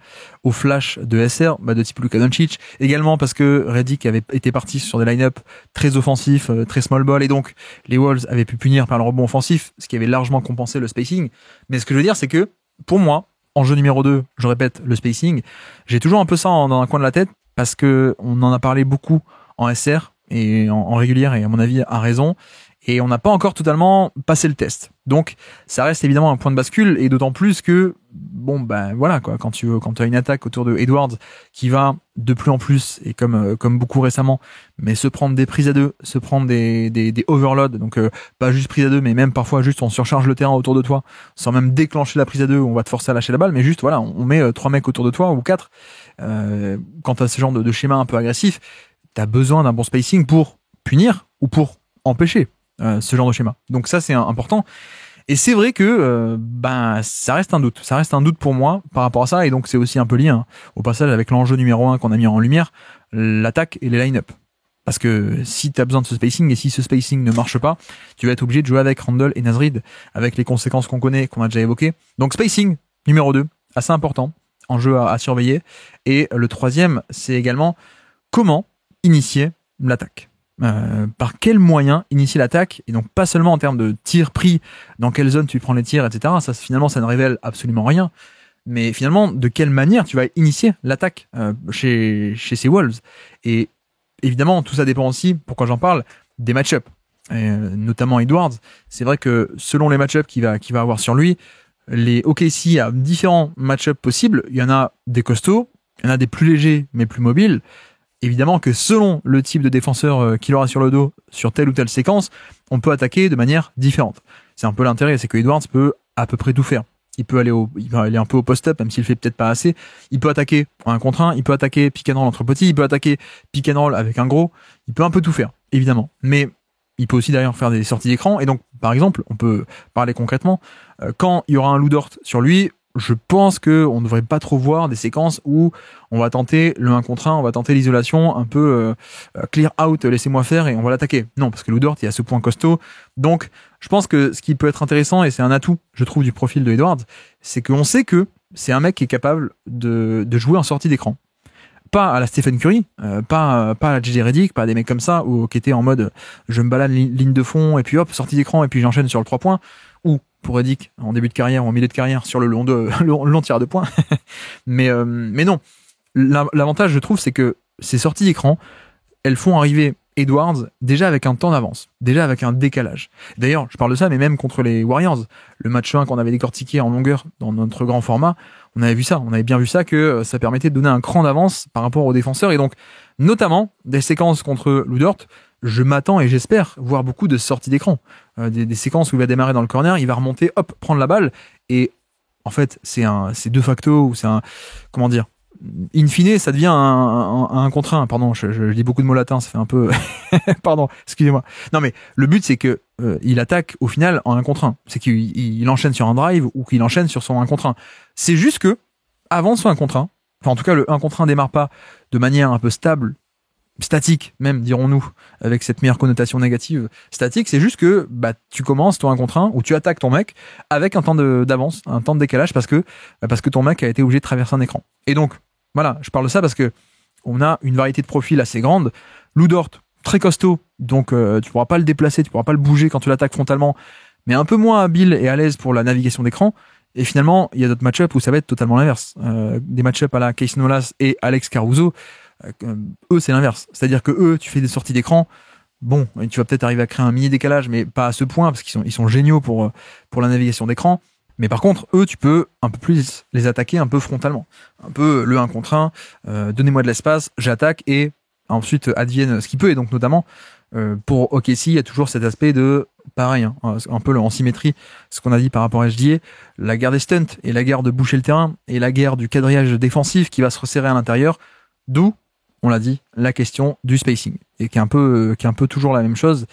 au flash de SR, de type Luka Doncic, également parce que Redick avait été parti sur des line-up très offensifs, très small ball, et donc les Wolves avaient pu punir par le rebond offensif, ce qui avait largement compensé le spacing. Mais ce que je veux dire, c'est que pour moi, enjeu numéro 2, je répète, le spacing, j'ai toujours un peu ça dans un coin de la tête, parce que on en a parlé beaucoup en SR et en régulière, et à mon avis à raison, et on n'a pas encore totalement passé le test. Donc ça reste évidemment un point de bascule, et d'autant plus que bon ben voilà quoi, quand tu as une attaque autour de Edwards qui va de plus en plus et comme beaucoup récemment, mais se prendre des prises à deux, se prendre des overloads, donc pas juste prise à deux, mais même parfois juste on surcharge le terrain autour de toi sans même déclencher la prise à deux, on va te forcer à lâcher la balle, mais juste voilà, on met 3 mecs autour de toi ou 4. Quand t'as ce genre de schéma un peu agressif, t'as besoin d'un bon spacing pour punir ou pour empêcher ce genre de schéma. Donc ça c'est important. Et c'est vrai que ça reste un doute pour moi par rapport à ça, et donc c'est aussi un peu lié au passage avec l'enjeu numéro 1 qu'on a mis en lumière, l'attaque et les line-up. Parce que si tu as besoin de ce spacing, et si ce spacing ne marche pas, tu vas être obligé de jouer avec Randle et Naz Reid, avec les conséquences qu'on connaît, qu'on a déjà évoquées. Donc spacing numéro 2, assez important, enjeu à surveiller. Et le troisième, c'est également comment initier l'attaque. Par quel moyen initier l'attaque, et donc pas seulement en termes de tir pris, dans quelle zone tu prends les tirs, etc. Ça finalement ça ne révèle absolument rien, mais finalement de quelle manière tu vas initier l'attaque chez ces Wolves. Et évidemment tout ça dépend aussi, pourquoi j'en parle, des match-ups, notamment Edwards. C'est vrai que selon les match-ups qu'il va avoir sur lui, les OKC a différents match-ups possibles. Il y en a des costauds, il y en a des plus légers mais plus mobiles. Évidemment que selon le type de défenseur qu'il aura sur le dos, sur telle ou telle séquence, on peut attaquer de manière différente. C'est un peu l'intérêt, c'est que Edwards peut à peu près tout faire. Il va aller un peu au post-up, même s'il fait peut-être pas assez. Il peut attaquer en 1 contre 1, il peut attaquer pick and roll entre petits, il peut attaquer pick and roll avec un gros. Il peut un peu tout faire, évidemment. Mais il peut aussi d'ailleurs faire des sorties d'écran. Et donc, par exemple, on peut parler concrètement, quand il y aura un Lou Dort sur lui, je pense que on ne devrait pas trop voir des séquences où on va tenter le 1 contre 1, on va tenter l'isolation, un peu clear out, laissez-moi faire et on va l'attaquer. Non, parce que Lou Dort, il y a ce point costaud. Donc, je pense que ce qui peut être intéressant, et c'est un atout, je trouve, du profil de Edwards, c'est qu'on sait que c'est un mec qui est capable de jouer en sortie d'écran. Pas à la Stephen Curry, pas à la JJ Redick, pas à des mecs comme ça, ou qui étaient en mode je me balade ligne de fond, et puis hop, sortie d'écran, et puis j'enchaîne sur le 3 points, ou pour Redick, en début de carrière ou en milieu de carrière, sur le long tir à 2 points. mais non. L'avantage, je trouve, c'est que ces sorties d'écran, elles font arriver Edwards déjà avec un temps d'avance, déjà avec un décalage. D'ailleurs, je parle de ça, mais même contre les Warriors, le match 1 qu'on avait décortiqué en longueur dans notre grand format, on avait bien vu ça, que ça permettait de donner un cran d'avance par rapport aux défenseurs, et donc, notamment, des séquences contre Lou Dort, je m'attends et j'espère voir beaucoup de sorties d'écran. Des séquences où il va démarrer dans le corner, il va remonter, hop, prendre la balle, et en fait, c'est de facto, ou c'est un, comment dire, in fine, ça devient un contre 1. Pardon, je dis beaucoup de mots latins, ça fait un peu, pardon, excusez-moi. Non, mais le but, c'est que il attaque au final en 1 contre 1. C'est qu'il enchaîne sur un drive ou qu'il enchaîne sur son 1 contre 1. C'est juste que, avant son 1 contre 1, enfin, en tout cas, le 1 contre 1 démarre pas de manière un peu stable, statique même, dirons-nous, avec cette meilleure connotation négative. Statique, c'est juste que tu commences ton 1 contre 1 ou tu attaques ton mec avec un temps d'avance, un temps de décalage parce que ton mec a été obligé de traverser un écran. Et donc, voilà, je parle de ça parce que on a une variété de profils assez grande. Lou Dort, très costaud, donc tu pourras pas le déplacer, tu pourras pas le bouger quand tu l'attaques frontalement, mais un peu moins habile et à l'aise pour la navigation d'écran. Et finalement, il y a d'autres match-ups où ça va être totalement l'inverse. Des match-ups à la Casey Nolas et Alex Caruso, eux c'est l'inverse. C'est-à-dire que eux, tu fais des sorties d'écran, bon, tu vas peut-être arriver à créer un mini décalage, mais pas à ce point parce qu'ils sont géniaux pour la navigation d'écran. Mais par contre, eux, tu peux un peu plus les attaquer un peu frontalement. Un peu le 1 contre 1, donnez-moi de l'espace, j'attaque et ensuite advienne ce qui peut. Et donc notamment, pour OKC, il y a toujours cet aspect de, pareil, un peu en symétrie, ce qu'on a dit par rapport à HDA, la guerre des stunts et la guerre de boucher le terrain et la guerre du quadrillage défensif qui va se resserrer à l'intérieur, d'où, on l'a dit, la question du spacing, et qui est un peu toujours la même chose,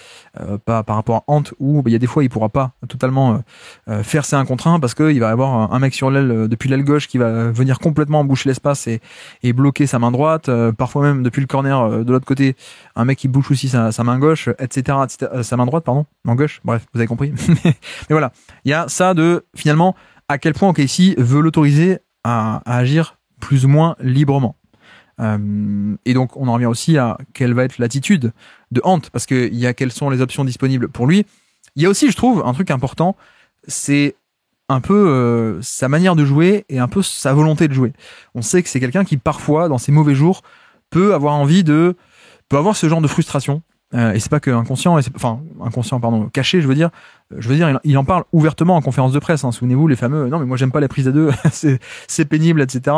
par rapport à Ant, où il y a des fois il pourra pas totalement faire ses 1 contre 1 parce qu'il va y avoir un mec sur l'aile, depuis l'aile gauche, qui va venir complètement boucher l'espace et bloquer sa main droite, parfois même depuis le corner de l'autre côté, un mec qui bouche aussi sa main gauche, etc., sa main droite, pardon, main gauche, bref, vous avez compris. Mais voilà, il y a ça de, finalement, à quel point OKC veut l'autoriser à agir plus ou moins librement. Et donc on en revient aussi à quelle va être l'attitude de Ant, parce qu'il y a quelles sont les options disponibles pour lui. Il y a aussi, je trouve, un truc important, c'est un peu sa manière de jouer et un peu sa volonté de jouer. On sait que c'est quelqu'un qui parfois, dans ses mauvais jours, peut avoir ce genre de frustration et c'est pas que inconscient, caché, je veux dire, il en parle ouvertement en conférence de presse, hein, souvenez-vous, les fameux, non mais moi j'aime pas les prises à deux, c'est pénible, etc.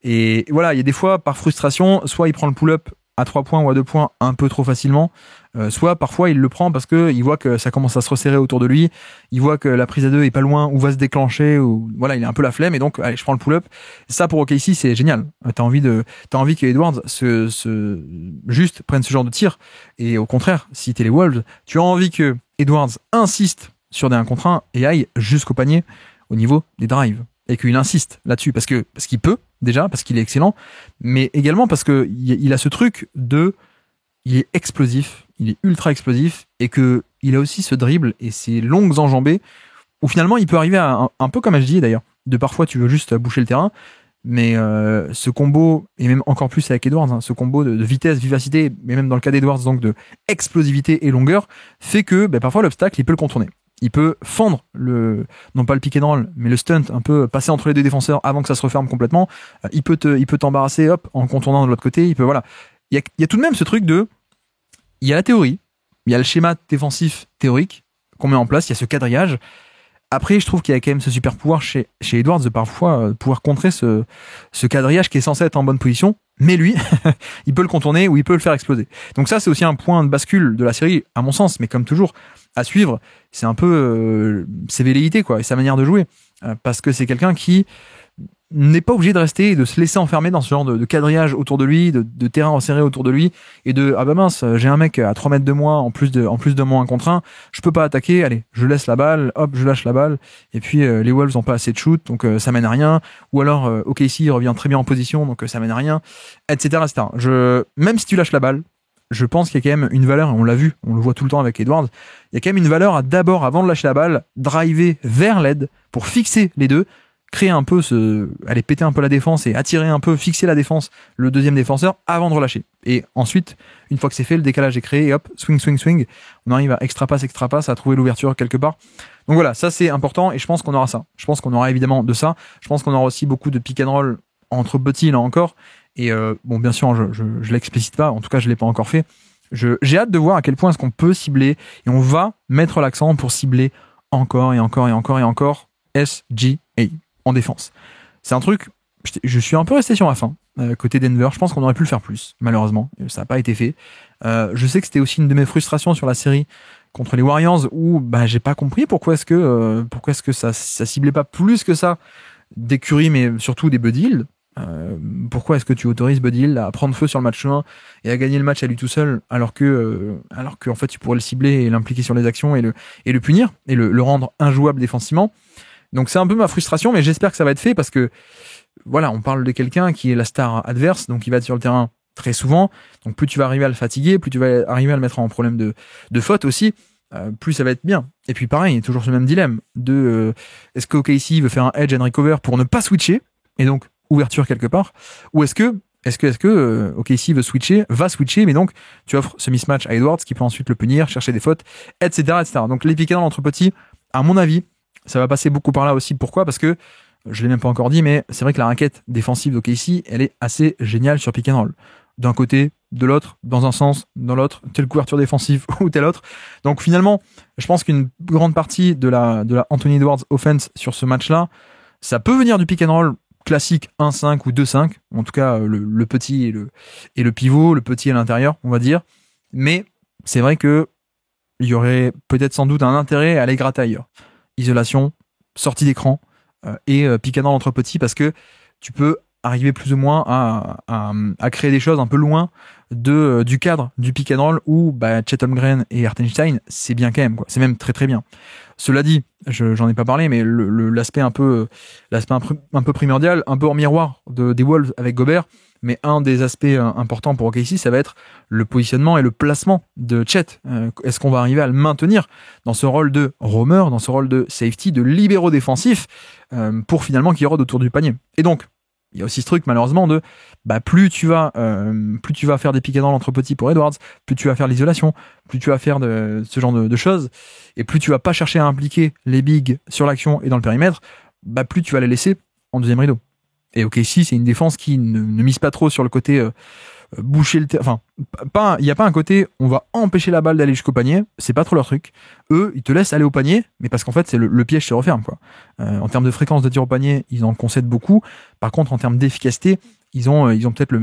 Et voilà, il y a des fois, par frustration, soit il prend le pull-up à 3 points ou à 2 points un peu trop facilement, soit parfois il le prend parce que il voit que ça commence à se resserrer autour de lui, il voit que la prise à deux est pas loin ou va se déclencher, ou voilà, il a un peu la flemme et donc allez, je prends le pull-up. Ça pour OKC c'est génial. T'as envie que Edwards juste prenne ce genre de tir, et au contraire, si t'es les Wolves, tu as envie que Edwards insiste sur des 1 contre 1 et aille jusqu'au panier au niveau des drives, et qu'il insiste là-dessus parce qu'il peut déjà, parce qu'il est excellent, mais également parce que il a ce truc il est explosif, il est ultra explosif, et que il a aussi ce dribble et ces longues enjambées où finalement il peut arriver à un peu comme HG d'ailleurs, de parfois tu veux juste boucher le terrain, mais ce combo, et même encore plus avec Edwards, hein, ce combo de vitesse, vivacité, mais même dans le cas d'Edwards, donc de explosivité et longueur, fait que parfois l'obstacle il peut le contourner. Il peut fendre non pas le pick and roll, mais le stunt, un peu passer entre les deux défenseurs avant que ça se referme complètement. Il peut t'embarrasser, hop, en contournant de l'autre côté. Il peut, voilà. Il y a tout de même ce truc il y a la théorie, il y a le schéma défensif théorique qu'on met en place, il y a ce quadrillage. Après, je trouve qu'il y a quand même ce super pouvoir chez Edwards de parfois pouvoir contrer ce quadrillage qui est censé être en bonne position, mais lui, il peut le contourner ou il peut le faire exploser. Donc ça, c'est aussi un point de bascule de la série, à mon sens, mais comme toujours, à suivre, c'est un peu ses velléités, quoi, et sa manière de jouer. Parce que c'est quelqu'un qui n'est pas obligé de rester et de se laisser enfermer dans ce genre de quadrillage autour de lui, de terrain resserré autour de lui, et ah bah mince, j'ai un mec à 3 mètres de moi, en plus de moi 1 contre 1, je peux pas attaquer, allez, je laisse la balle, hop, je lâche la balle, et puis les Wolves ont pas assez de shoot, donc ça mène à rien, ou alors OKC revient très bien en position, donc ça mène à rien, etc., etc. Même si tu lâches la balle, je pense qu'il y a quand même une valeur, et on l'a vu, on le voit tout le temps avec Edwards, il y a quand même une valeur à d'abord, avant de lâcher la balle, driver vers l'aide pour fixer les deux, créer un peu aller péter un peu la défense et attirer un peu, fixer la défense, le deuxième défenseur, avant de relâcher. Et ensuite, une fois que c'est fait, le décalage est créé, et hop, swing, on arrive à extra passe, à trouver l'ouverture quelque part. Donc voilà, ça c'est important, et je pense qu'on aura ça. Je pense qu'on aura évidemment de ça. Je pense qu'on aura aussi beaucoup de pick and roll entre petits, là encore. Et bon, bien sûr, je l'explicite pas, en tout cas, je l'ai pas encore fait. J'ai hâte de voir à quel point est-ce qu'on peut cibler, et on va mettre l'accent pour cibler encore SGA en défense. C'est un truc, je suis un peu resté sur ma faim côté Denver. Je pense qu'on aurait pu le faire plus, malheureusement. Ça n'a pas été fait. Je sais que c'était aussi une de mes frustrations sur la série contre les Warriors, où j'ai pas compris pourquoi est-ce que ça ciblait pas plus que ça des Curry, mais surtout des Buddy Hield. Pourquoi est-ce que tu autorises Buddy Hield à prendre feu sur le match 1 et à gagner le match à lui tout seul, alors que en fait tu pourrais le cibler et l'impliquer sur les actions et le punir et le rendre injouable défensivement. Donc c'est un peu ma frustration, mais j'espère que ça va être fait, parce que voilà, on parle de quelqu'un qui est la star adverse, donc il va être sur le terrain très souvent. Donc plus tu vas arriver à le fatiguer, plus tu vas arriver à le mettre en problème de faute aussi, plus ça va être bien. Et puis pareil, il y a toujours ce même dilemme est-ce que OKC veut faire un edge and recover pour ne pas switcher, et donc ouverture quelque part, ou est-ce que OKC va switcher, mais donc tu offres ce mismatch à Edwards qui peut ensuite le punir, chercher des fautes, etc. Donc les pick and roll entre petits, à mon avis, ça va passer beaucoup par là aussi. Pourquoi ? Parce que, je l'ai même pas encore dit, mais c'est vrai que la raquette défensive d'OKC, elle est assez géniale sur pick and roll. D'un côté, de l'autre, dans un sens, dans l'autre, telle couverture défensive ou telle autre. Donc finalement, je pense qu'une grande partie de la Anthony Edwards offense sur ce match-là, ça peut venir du pick and roll classique 1-5 ou 2-5. En tout cas, le petit et le pivot, le petit à l'intérieur, on va dire. Mais c'est vrai que il y aurait peut-être sans doute un intérêt à aller gratter ailleurs. Isolation, sortie d'écran et pick and roll entre petits, parce que tu peux arriver plus ou moins à créer des choses un peu loin du cadre du pick and roll où Chet Holmgren et Hartenstein, c'est bien quand même, quoi. C'est même très très bien. Cela dit, j'en ai pas parlé, mais l'aspect un peu primordial, un peu en miroir des Wolves avec Gobert, mais un des aspects importants pour OKC, ça va être le positionnement et le placement de Chet. Est-ce qu'on va arriver à le maintenir dans ce rôle de roamer, dans ce rôle de safety, de libéraux défensif, pour finalement qu'il rôde autour du panier. Et donc, il y a aussi ce truc malheureusement de plus tu vas faire des pick and roll entre petits pour Edwards, plus tu vas faire l'isolation, plus tu vas faire de ce genre de choses, et plus tu vas pas chercher à impliquer les bigs sur l'action et dans le périmètre, plus tu vas les laisser en deuxième rideau. Et OKC, c'est une défense qui ne mise pas trop sur le côté boucher le terrain. Enfin, il y a pas un côté on va empêcher la balle d'aller jusqu'au panier, c'est pas trop leur truc. Eux, ils te laissent aller au panier, mais parce qu'en fait c'est le piège se referme quoi. En termes de fréquence de tir au panier, ils en concèdent beaucoup. Par contre, en termes d'efficacité, ils ont peut-être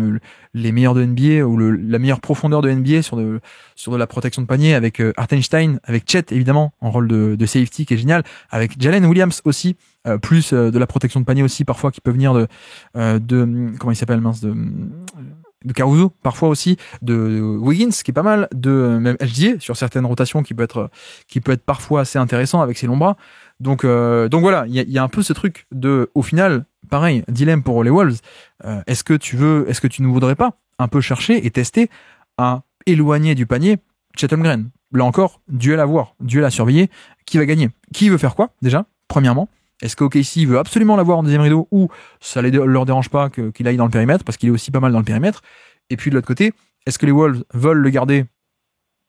les meilleurs de NBA ou la meilleure profondeur de NBA sur de la protection de panier avec Hartenstein, avec Chet évidemment en rôle de safety qui est génial, avec Jalen Williams aussi, plus de la protection de panier aussi parfois qui peut venir de comment il s'appelle mince de Caruso parfois aussi, de Wiggins qui est pas mal, de même SGA sur certaines rotations qui peut être parfois assez intéressant avec ses longs bras. Donc voilà, il y a un peu ce truc de au final pareil, dilemme pour les Wolves. Est-ce que tu ne voudrais pas un peu chercher et tester à éloigner du panier Chet Holmgren? Là encore, duel à voir, duel à surveiller. Qui va gagner? Qui veut faire quoi déjà? Premièrement, est-ce que OKC veut absolument l'avoir en deuxième rideau ou ça leur dérange pas qu'il aille dans le périmètre parce qu'il est aussi pas mal dans le périmètre? Et puis de l'autre côté, est-ce que les Wolves veulent le garder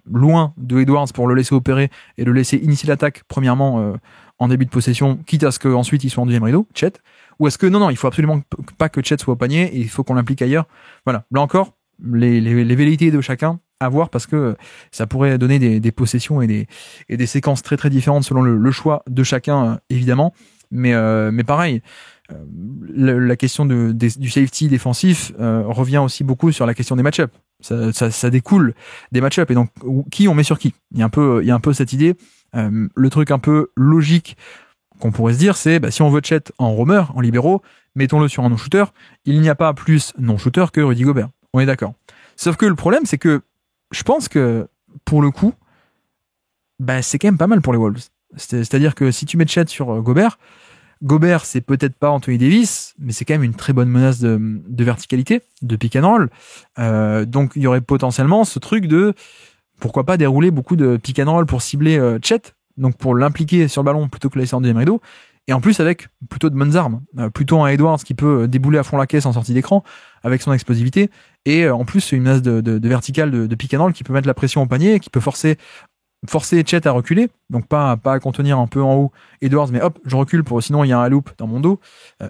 loin de Edwards pour le laisser opérer et le laisser initier l'attaque premièrement en début de possession, quitte à ce qu'ensuite ils soient en deuxième rideau, Chet? Ou est-ce que non, il faut absolument pas que Chet soit au panier et il faut qu'on l'implique ailleurs? Voilà, là encore, les velléités de chacun à voir parce que ça pourrait donner des possessions et des séquences très très différentes selon le choix de chacun évidemment. Mais pareil, la question du safety défensif revient aussi beaucoup sur la question des match-ups. Ça découle des match-ups et donc qui on met sur qui. Il y a un peu cette idée. Le truc un peu logique qu'on pourrait se dire, c'est si on veut Chet en roamer, en libéraux, mettons-le sur un non-shooter. Il n'y a pas plus non-shooter que Rudy Gobert. On est d'accord. Sauf que le problème, c'est que je pense que pour le coup, c'est quand même pas mal pour les Wolves. C'est-à-dire que si tu mets Chet sur Gobert, c'est peut-être pas Anthony Davis, mais c'est quand même une très bonne menace de verticalité, de pick and roll. Donc il y aurait potentiellement ce truc de pourquoi pas dérouler beaucoup de pick and roll pour cibler Chet, donc pour l'impliquer sur le ballon plutôt que le laisser en deuxième rideau, et en plus avec plutôt de bonnes armes, plutôt un Edwards qui peut débouler à fond la caisse en sortie d'écran avec son explosivité, et en plus une menace de verticale de pick and roll qui peut mettre la pression au panier, qui peut forcer Chet à reculer, donc pas à contenir un peu en haut Edwards, mais hop, je recule sinon il y a un loop dans mon dos,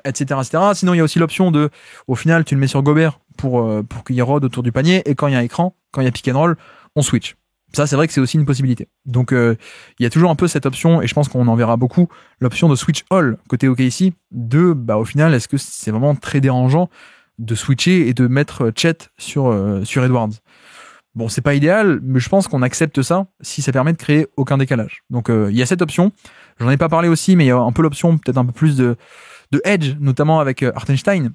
etc. Sinon il y a aussi l'option de, au final, tu le mets sur Gobert pour qu'il rôde autour du panier, et quand il y a écran, quand il y a pick and roll, on switch. Ça, c'est vrai que c'est aussi une possibilité. Donc, il y a toujours un peu cette option, et je pense qu'on en verra beaucoup, l'option de switch all côté OKC, au final, est-ce que c'est vraiment très dérangeant de switcher et de mettre Chet sur Edwards? Bon, c'est pas idéal, mais je pense qu'on accepte ça si ça permet de créer aucun décalage. Donc, il y a cette option. J'en ai pas parlé aussi, mais il y a un peu l'option, peut-être un peu plus de edge, notamment avec Hartenstein,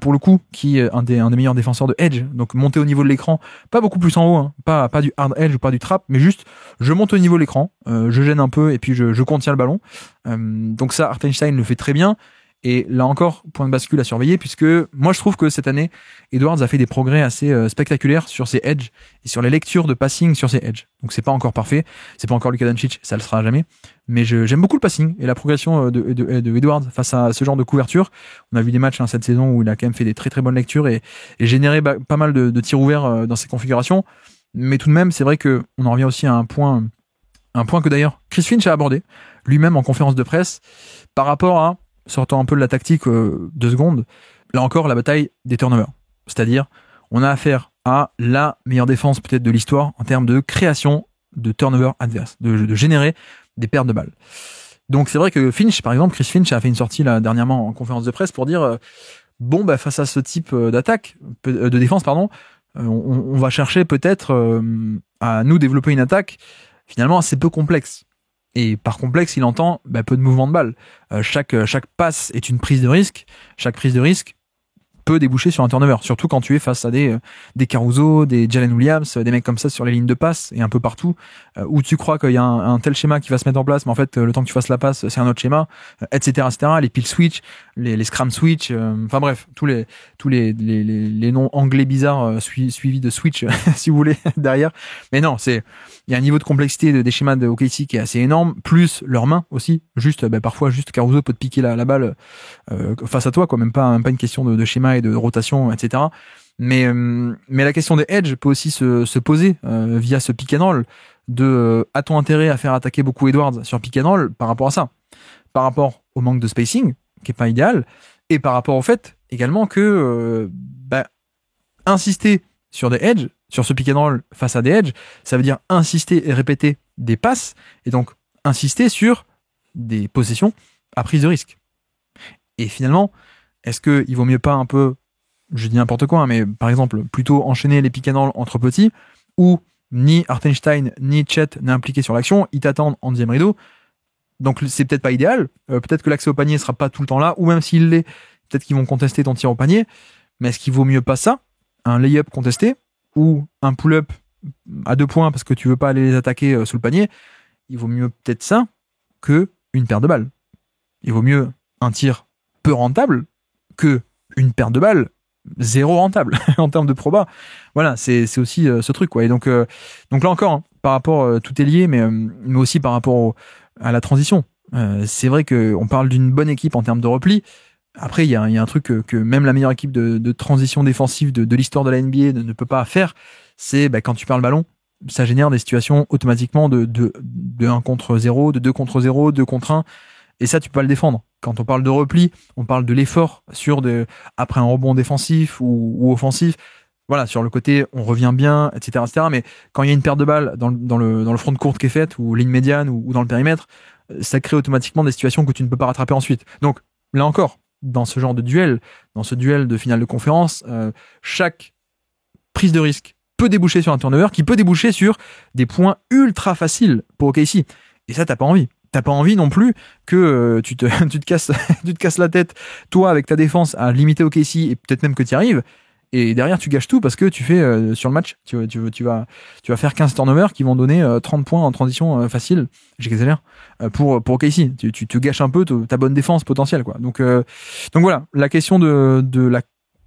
pour le coup, qui est un des meilleurs défenseurs de edge. Donc, monter au niveau de l'écran, pas beaucoup plus en haut, pas du hard edge ou pas du trap, mais juste, je monte au niveau de l'écran, je gêne un peu et puis je contiens le ballon. Donc ça, Hartenstein le fait très bien. Et là encore, point de bascule à surveiller, puisque moi je trouve que cette année, Edwards a fait des progrès assez spectaculaires sur ses edges et sur les lectures de passing sur ses edges. Donc c'est pas encore parfait, c'est pas encore Luka Doncic, ça le sera jamais. Mais j'aime beaucoup le passing et la progression de Edwards face à ce genre de couverture. On a vu des matchs cette saison où il a quand même fait des très très bonnes lectures et généré pas mal de tirs ouverts dans ses configurations. Mais tout de même, c'est vrai que on en revient aussi à un point que d'ailleurs Chris Finch a abordé lui-même en conférence de presse par rapport à, sortant un peu de la tactique 2 secondes, là encore la bataille des turnovers. C'est-à-dire, on a affaire à la meilleure défense peut-être de l'histoire en termes de création de turnover adverse, de générer des pertes de balles. Donc c'est vrai que Finch, par exemple, Chris Finch a fait une sortie là dernièrement en conférence de presse pour dire face à ce type d'attaque, de défense, on va chercher peut-être à nous développer une attaque finalement assez peu complexe. Et par complexe, il entend peu de mouvement de balle. Chaque passe est une prise de risque. Chaque prise de risque peut déboucher sur un turnover, surtout quand tu es face à des Caruso, des Jalen Williams, des mecs comme ça sur les lignes de passe et un peu partout, où tu crois qu'il y a un tel schéma qui va se mettre en place, mais en fait le temps que tu fasses la passe, c'est un autre schéma, etc. Les pill switch, les scram switch, enfin bref, tous les noms anglais bizarres suivis de switch, si vous voulez, derrière. Mais non, il y a un niveau de complexité des schémas de OKC qui est assez énorme, plus leurs mains aussi. Juste, parfois, Caruso peut te piquer la balle face à toi, quoi. Même pas une question de schéma et de rotation, etc. Mais la question des edge peut aussi se poser via ce pick and roll de a-t-on intérêt à faire attaquer beaucoup Edwards sur pick and roll par rapport à ça, par rapport au manque de spacing qui est pas idéal, et par rapport au fait également que insister sur des edges, sur ce pick and roll face à des edges, ça veut dire insister et répéter des passes, et donc insister sur des possessions à prise de risque. Et finalement, est-ce qu'il vaut mieux pas un peu, je dis n'importe quoi, mais par exemple, plutôt enchaîner les pick and roll entre petits, où ni Hartenstein ni Chet n'est impliqué sur l'action, ils t'attendent en deuxième rideau, donc c'est peut-être pas idéal, peut-être que l'accès au panier sera pas tout le temps là, ou même s'il l'est, peut-être qu'ils vont contester ton tir au panier, mais est-ce qu'il vaut mieux pas ça, un lay-up contesté, ou un pull-up à 2 points parce que tu veux pas aller les attaquer sous le panier? Il vaut mieux peut-être ça que une paire de balles. Il vaut mieux un tir peu rentable que une paire de balles zéro rentable en termes de proba. Voilà, c'est aussi ce truc, quoi. Et donc là encore, hein, par rapport, tout est lié, mais aussi par rapport à la transition. C'est vrai qu'on parle d'une bonne équipe en termes de repli. Après, il y a un truc que même la meilleure équipe de transition défensive de l'histoire de la NBA ne peut pas faire, c'est quand tu perds le ballon, ça génère des situations automatiquement de 1 contre 0, de 2 contre 0, 2 contre 1, et ça, tu peux pas le défendre. Quand on parle de repli, on parle de l'effort après un rebond défensif ou offensif. Voilà, sur le côté, on revient bien, etc., etc. Mais quand il y a une paire de balles dans le front de courte qui est faite, ou ligne médiane, ou dans le périmètre, ça crée automatiquement des situations que tu ne peux pas rattraper ensuite. Donc, là encore, dans ce genre de duel, dans ce duel de finale de conférence, chaque prise de risque peut déboucher sur un turnover qui peut déboucher sur des points ultra faciles pour OKC. Et ça, t'as pas envie. T'as pas envie non plus que tu te casses la tête, toi, avec ta défense, à limiter OKC, et peut-être même que tu y arrives. Et derrière, tu gâches tout parce que tu fais, sur le match, tu vas faire 15 turnovers qui vont donner 30 points en transition facile. J'exagère. Pour OKC. Tu te gâches un peu ta bonne défense potentielle, quoi. Donc voilà. La question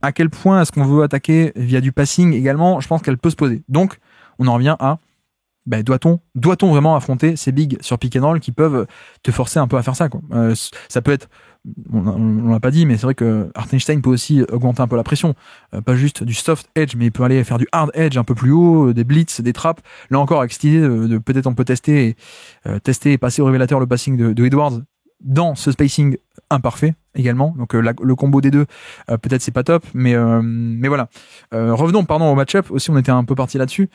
à quel point est-ce qu'on veut attaquer via du passing également, je pense qu'elle peut se poser. Donc, on en revient à, doit-on vraiment affronter ces bigs sur pick and roll qui peuvent te forcer un peu à faire ça, quoi. Ça peut être, on l'a pas dit, mais c'est vrai que Hartenstein peut aussi augmenter un peu la pression, pas juste du soft edge, mais il peut aller faire du hard edge un peu plus haut, des blitz, des traps. Là encore, avec cette idée de peut-être on peut tester et passer au révélateur le passing de Edwards dans ce spacing imparfait également. Donc le combo des deux, peut-être c'est pas top, mais voilà. Revenons au match-up. Aussi, on était un peu parti là-dessus.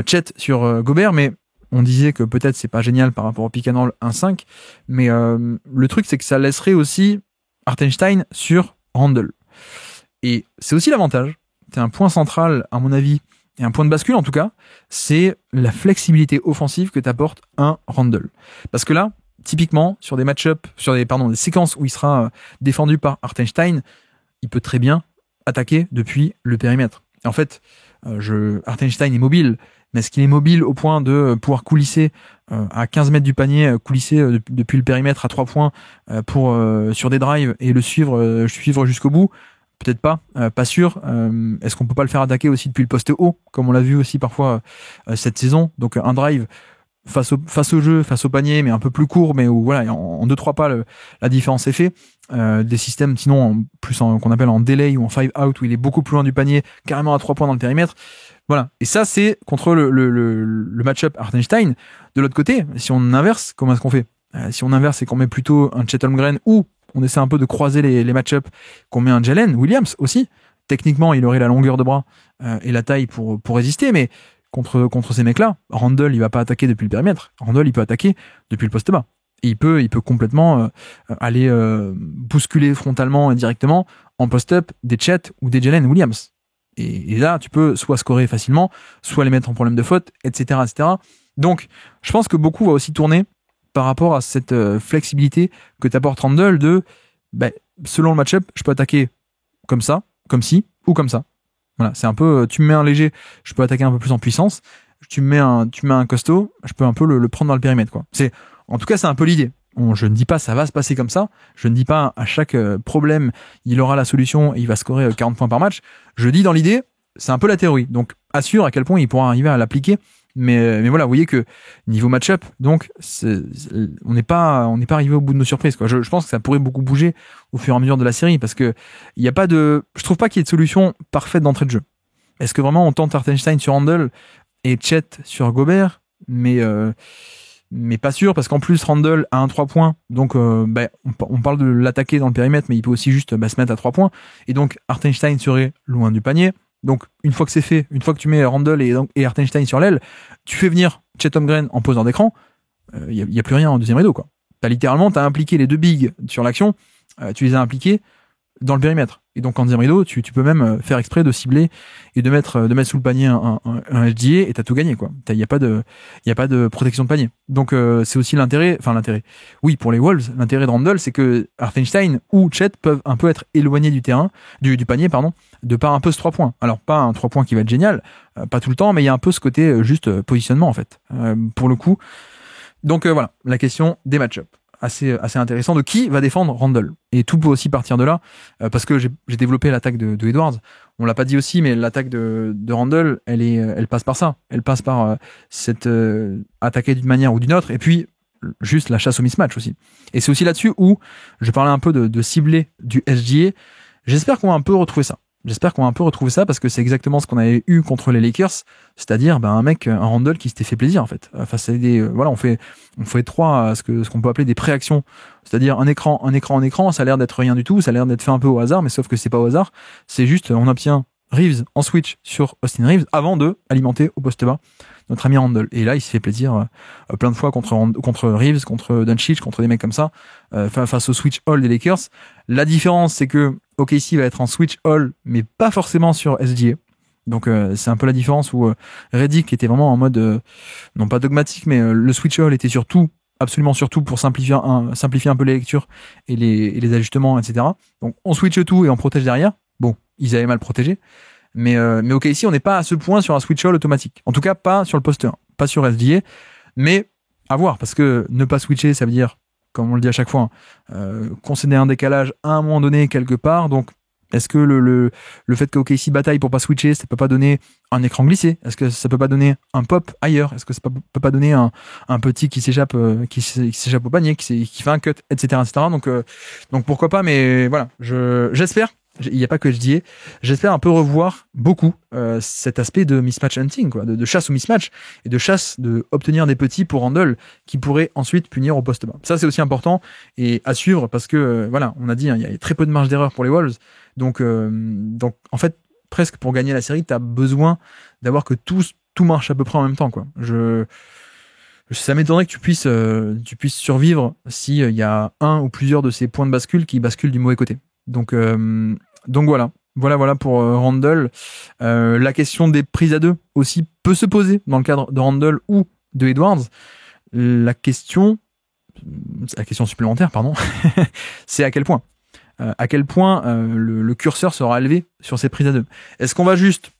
Chet sur Gobert, mais on disait que peut-être c'est pas génial par rapport au pick and roll 1-5, mais le truc c'est que ça laisserait aussi Hartenstein sur Randle. Et c'est aussi l'avantage. C'est un point central à mon avis, et un point de bascule en tout cas, c'est la flexibilité offensive que t'apporte un Randle. Parce que là, typiquement, sur des match-up, des séquences où il sera défendu par Hartenstein, il peut très bien attaquer depuis le périmètre. Et en fait, Hartenstein est mobile, mais est-ce qu'il est mobile au point de pouvoir coulisser à 15 mètres du panier, coulisser depuis le périmètre à 3 points sur des drives et le suivre jusqu'au bout? Peut-être pas, pas sûr. Est-ce qu'on peut pas le faire attaquer aussi depuis le poste haut, comme on l'a vu aussi parfois cette saison? Donc un drive face au jeu, face au panier, mais un peu plus court, mais où voilà, en 2-3 pas la différence est faite. Des systèmes sinon qu'on appelle en delay ou en 5 out, où il est beaucoup plus loin du panier, carrément à 3 points dans le périmètre. Voilà. Et ça, c'est contre le match-up Hartenstein. De l'autre côté, si on inverse, comment est-ce qu'on fait? Si on inverse et qu'on met plutôt un Chet Holmgren, ou on essaie un peu de croiser les match-up, qu'on met un Jalen Williams aussi. Techniquement, il aurait la longueur de bras et la taille pour résister, mais contre ces mecs-là, Randle, il va pas attaquer depuis le périmètre. Randle, il peut attaquer depuis le poste bas. Et il peut complètement aller bousculer frontalement et directement en post-up des Chet ou des Jalen Williams. Et là, tu peux soit scorer facilement, soit les mettre en problème de faute, etc., etc. Donc, je pense que beaucoup va aussi tourner par rapport à cette flexibilité que t'apporte Randle de, selon le match-up, je peux attaquer comme ça, comme ci, ou comme ça. Voilà, c'est un peu, tu me mets un léger, je peux attaquer un peu plus en puissance. Tu me mets un costaud, je peux un peu le prendre dans le périmètre, quoi. En tout cas, c'est un peu l'idée. Je ne dis pas ça va se passer comme ça. Je ne dis pas à chaque problème, il aura la solution et il va scorer 40 points par match. Je dis dans l'idée, c'est un peu la théorie. Donc, assure à quel point il pourra arriver à l'appliquer. Mais voilà, vous voyez que niveau match-up, donc on n'est pas arrivé au bout de nos surprises, quoi. Je pense que ça pourrait beaucoup bouger au fur et à mesure de la série, parce que je trouve pas qu'il y ait de solution parfaite d'entrée de jeu. Est-ce que vraiment on tente Hartenstein sur Randle et Chet sur Gobert, mais pas sûr, parce qu'en plus Randle a un 3 points, donc on parle de l'attaquer dans le périmètre, mais il peut aussi juste se mettre à 3 points, et donc Hartenstein serait loin du panier. Donc, une fois que c'est fait, une fois que tu mets Randle et Hartenstein sur l'aile, tu fais venir Chet Holmgren en poseur d'écran, y a plus rien en deuxième rideau, quoi. T'as impliqué les deux bigs sur l'action, tu les as impliqués dans le périmètre. Et donc en deuxième rideau, tu peux même faire exprès de cibler et de mettre sous le panier un SGA et t'as tout gagné, quoi. Il y a pas de protection de panier. Donc c'est aussi l'intérêt. Oui, pour les Wolves, l'intérêt de Randle, c'est que Hartenstein ou Chet peuvent un peu être éloignés du terrain, du panier, pardon, de par un peu ce 3 points. Alors pas un 3 points qui va être génial, pas tout le temps, mais il y a un peu ce côté juste positionnement en fait, pour le coup. Donc voilà, la question des match-up. Assez intéressant de qui va défendre Randle. Et tout peut aussi partir de là, parce que j'ai développé l'attaque de Edwards. On l'a pas dit aussi, mais l'attaque de Randle, elle passe par ça. Elle passe par cette attaquer d'une manière ou d'une autre, et puis juste la chasse au mismatch aussi. Et c'est aussi là-dessus où je parlais un peu de cibler du SGA. J'espère qu'on va un peu retrouver ça. Parce que c'est exactement ce qu'on avait eu contre les Lakers, c'est-à-dire un Randle qui s'était fait plaisir en fait. Face à on fait 3 ce qu'on peut appeler des préactions, c'est-à-dire un écran, ça a l'air d'être rien du tout, ça a l'air d'être fait un peu au hasard, mais sauf que c'est pas au hasard, c'est juste on obtient Reeves en switch sur Austin Reeves avant de alimenter au poste bas notre ami Randle. Et là, il se fait plaisir plein de fois contre Reeves, contre Doncic, contre des mecs comme ça, face au switch all des Lakers. La différence, c'est que OKC va être en switch all, mais pas forcément sur SGA. Donc c'est un peu la différence où Redick était vraiment en mode, non pas dogmatique, mais le switch all était absolument surtout pour simplifier un peu les lectures et les ajustements, etc. Donc on switch tout et on protège derrière. Bon, ils avaient mal protégé. Mais OKC, on n'est pas à ce point sur un switch all automatique. En tout cas, pas sur le poste 1, pas sur SGA. Mais à voir, parce que ne pas switcher, ça veut dire, comme on le dit à chaque fois, concéder un décalage à un moment donné quelque part. Donc, est-ce que le fait que OKC bataille pour pas switcher, ça peut pas donner un écran glissé? Est-ce que ça peut pas donner un pop ailleurs? Est-ce que ça peut pas donner un petit qui s'échappe au panier, qui fait un cut, etc., etc. Donc pourquoi pas? Mais voilà, j'espère. Il n'y a pas que je dis, j'espère un peu revoir beaucoup cet aspect de mismatch hunting, quoi, de chasse au mismatch et de chasse de obtenir des petits pour Randle qui pourraient ensuite punir au poste bas. Ça c'est aussi important et à suivre parce que on a dit, il y a très peu de marge d'erreur pour les Wolves, donc en fait presque pour gagner la série t'as besoin d'avoir que tout marche à peu près en même temps, quoi. Ça m'étonnerait que tu puisses survivre si il y a un ou plusieurs de ces points de bascule qui basculent du mauvais côté. Donc voilà pour Randle. La question des prises à deux aussi peut se poser dans le cadre de Randle ou de Edwards. La question supplémentaire, pardon, c'est à quel point le curseur sera élevé sur ces prises à deux. Est-ce qu'on va juste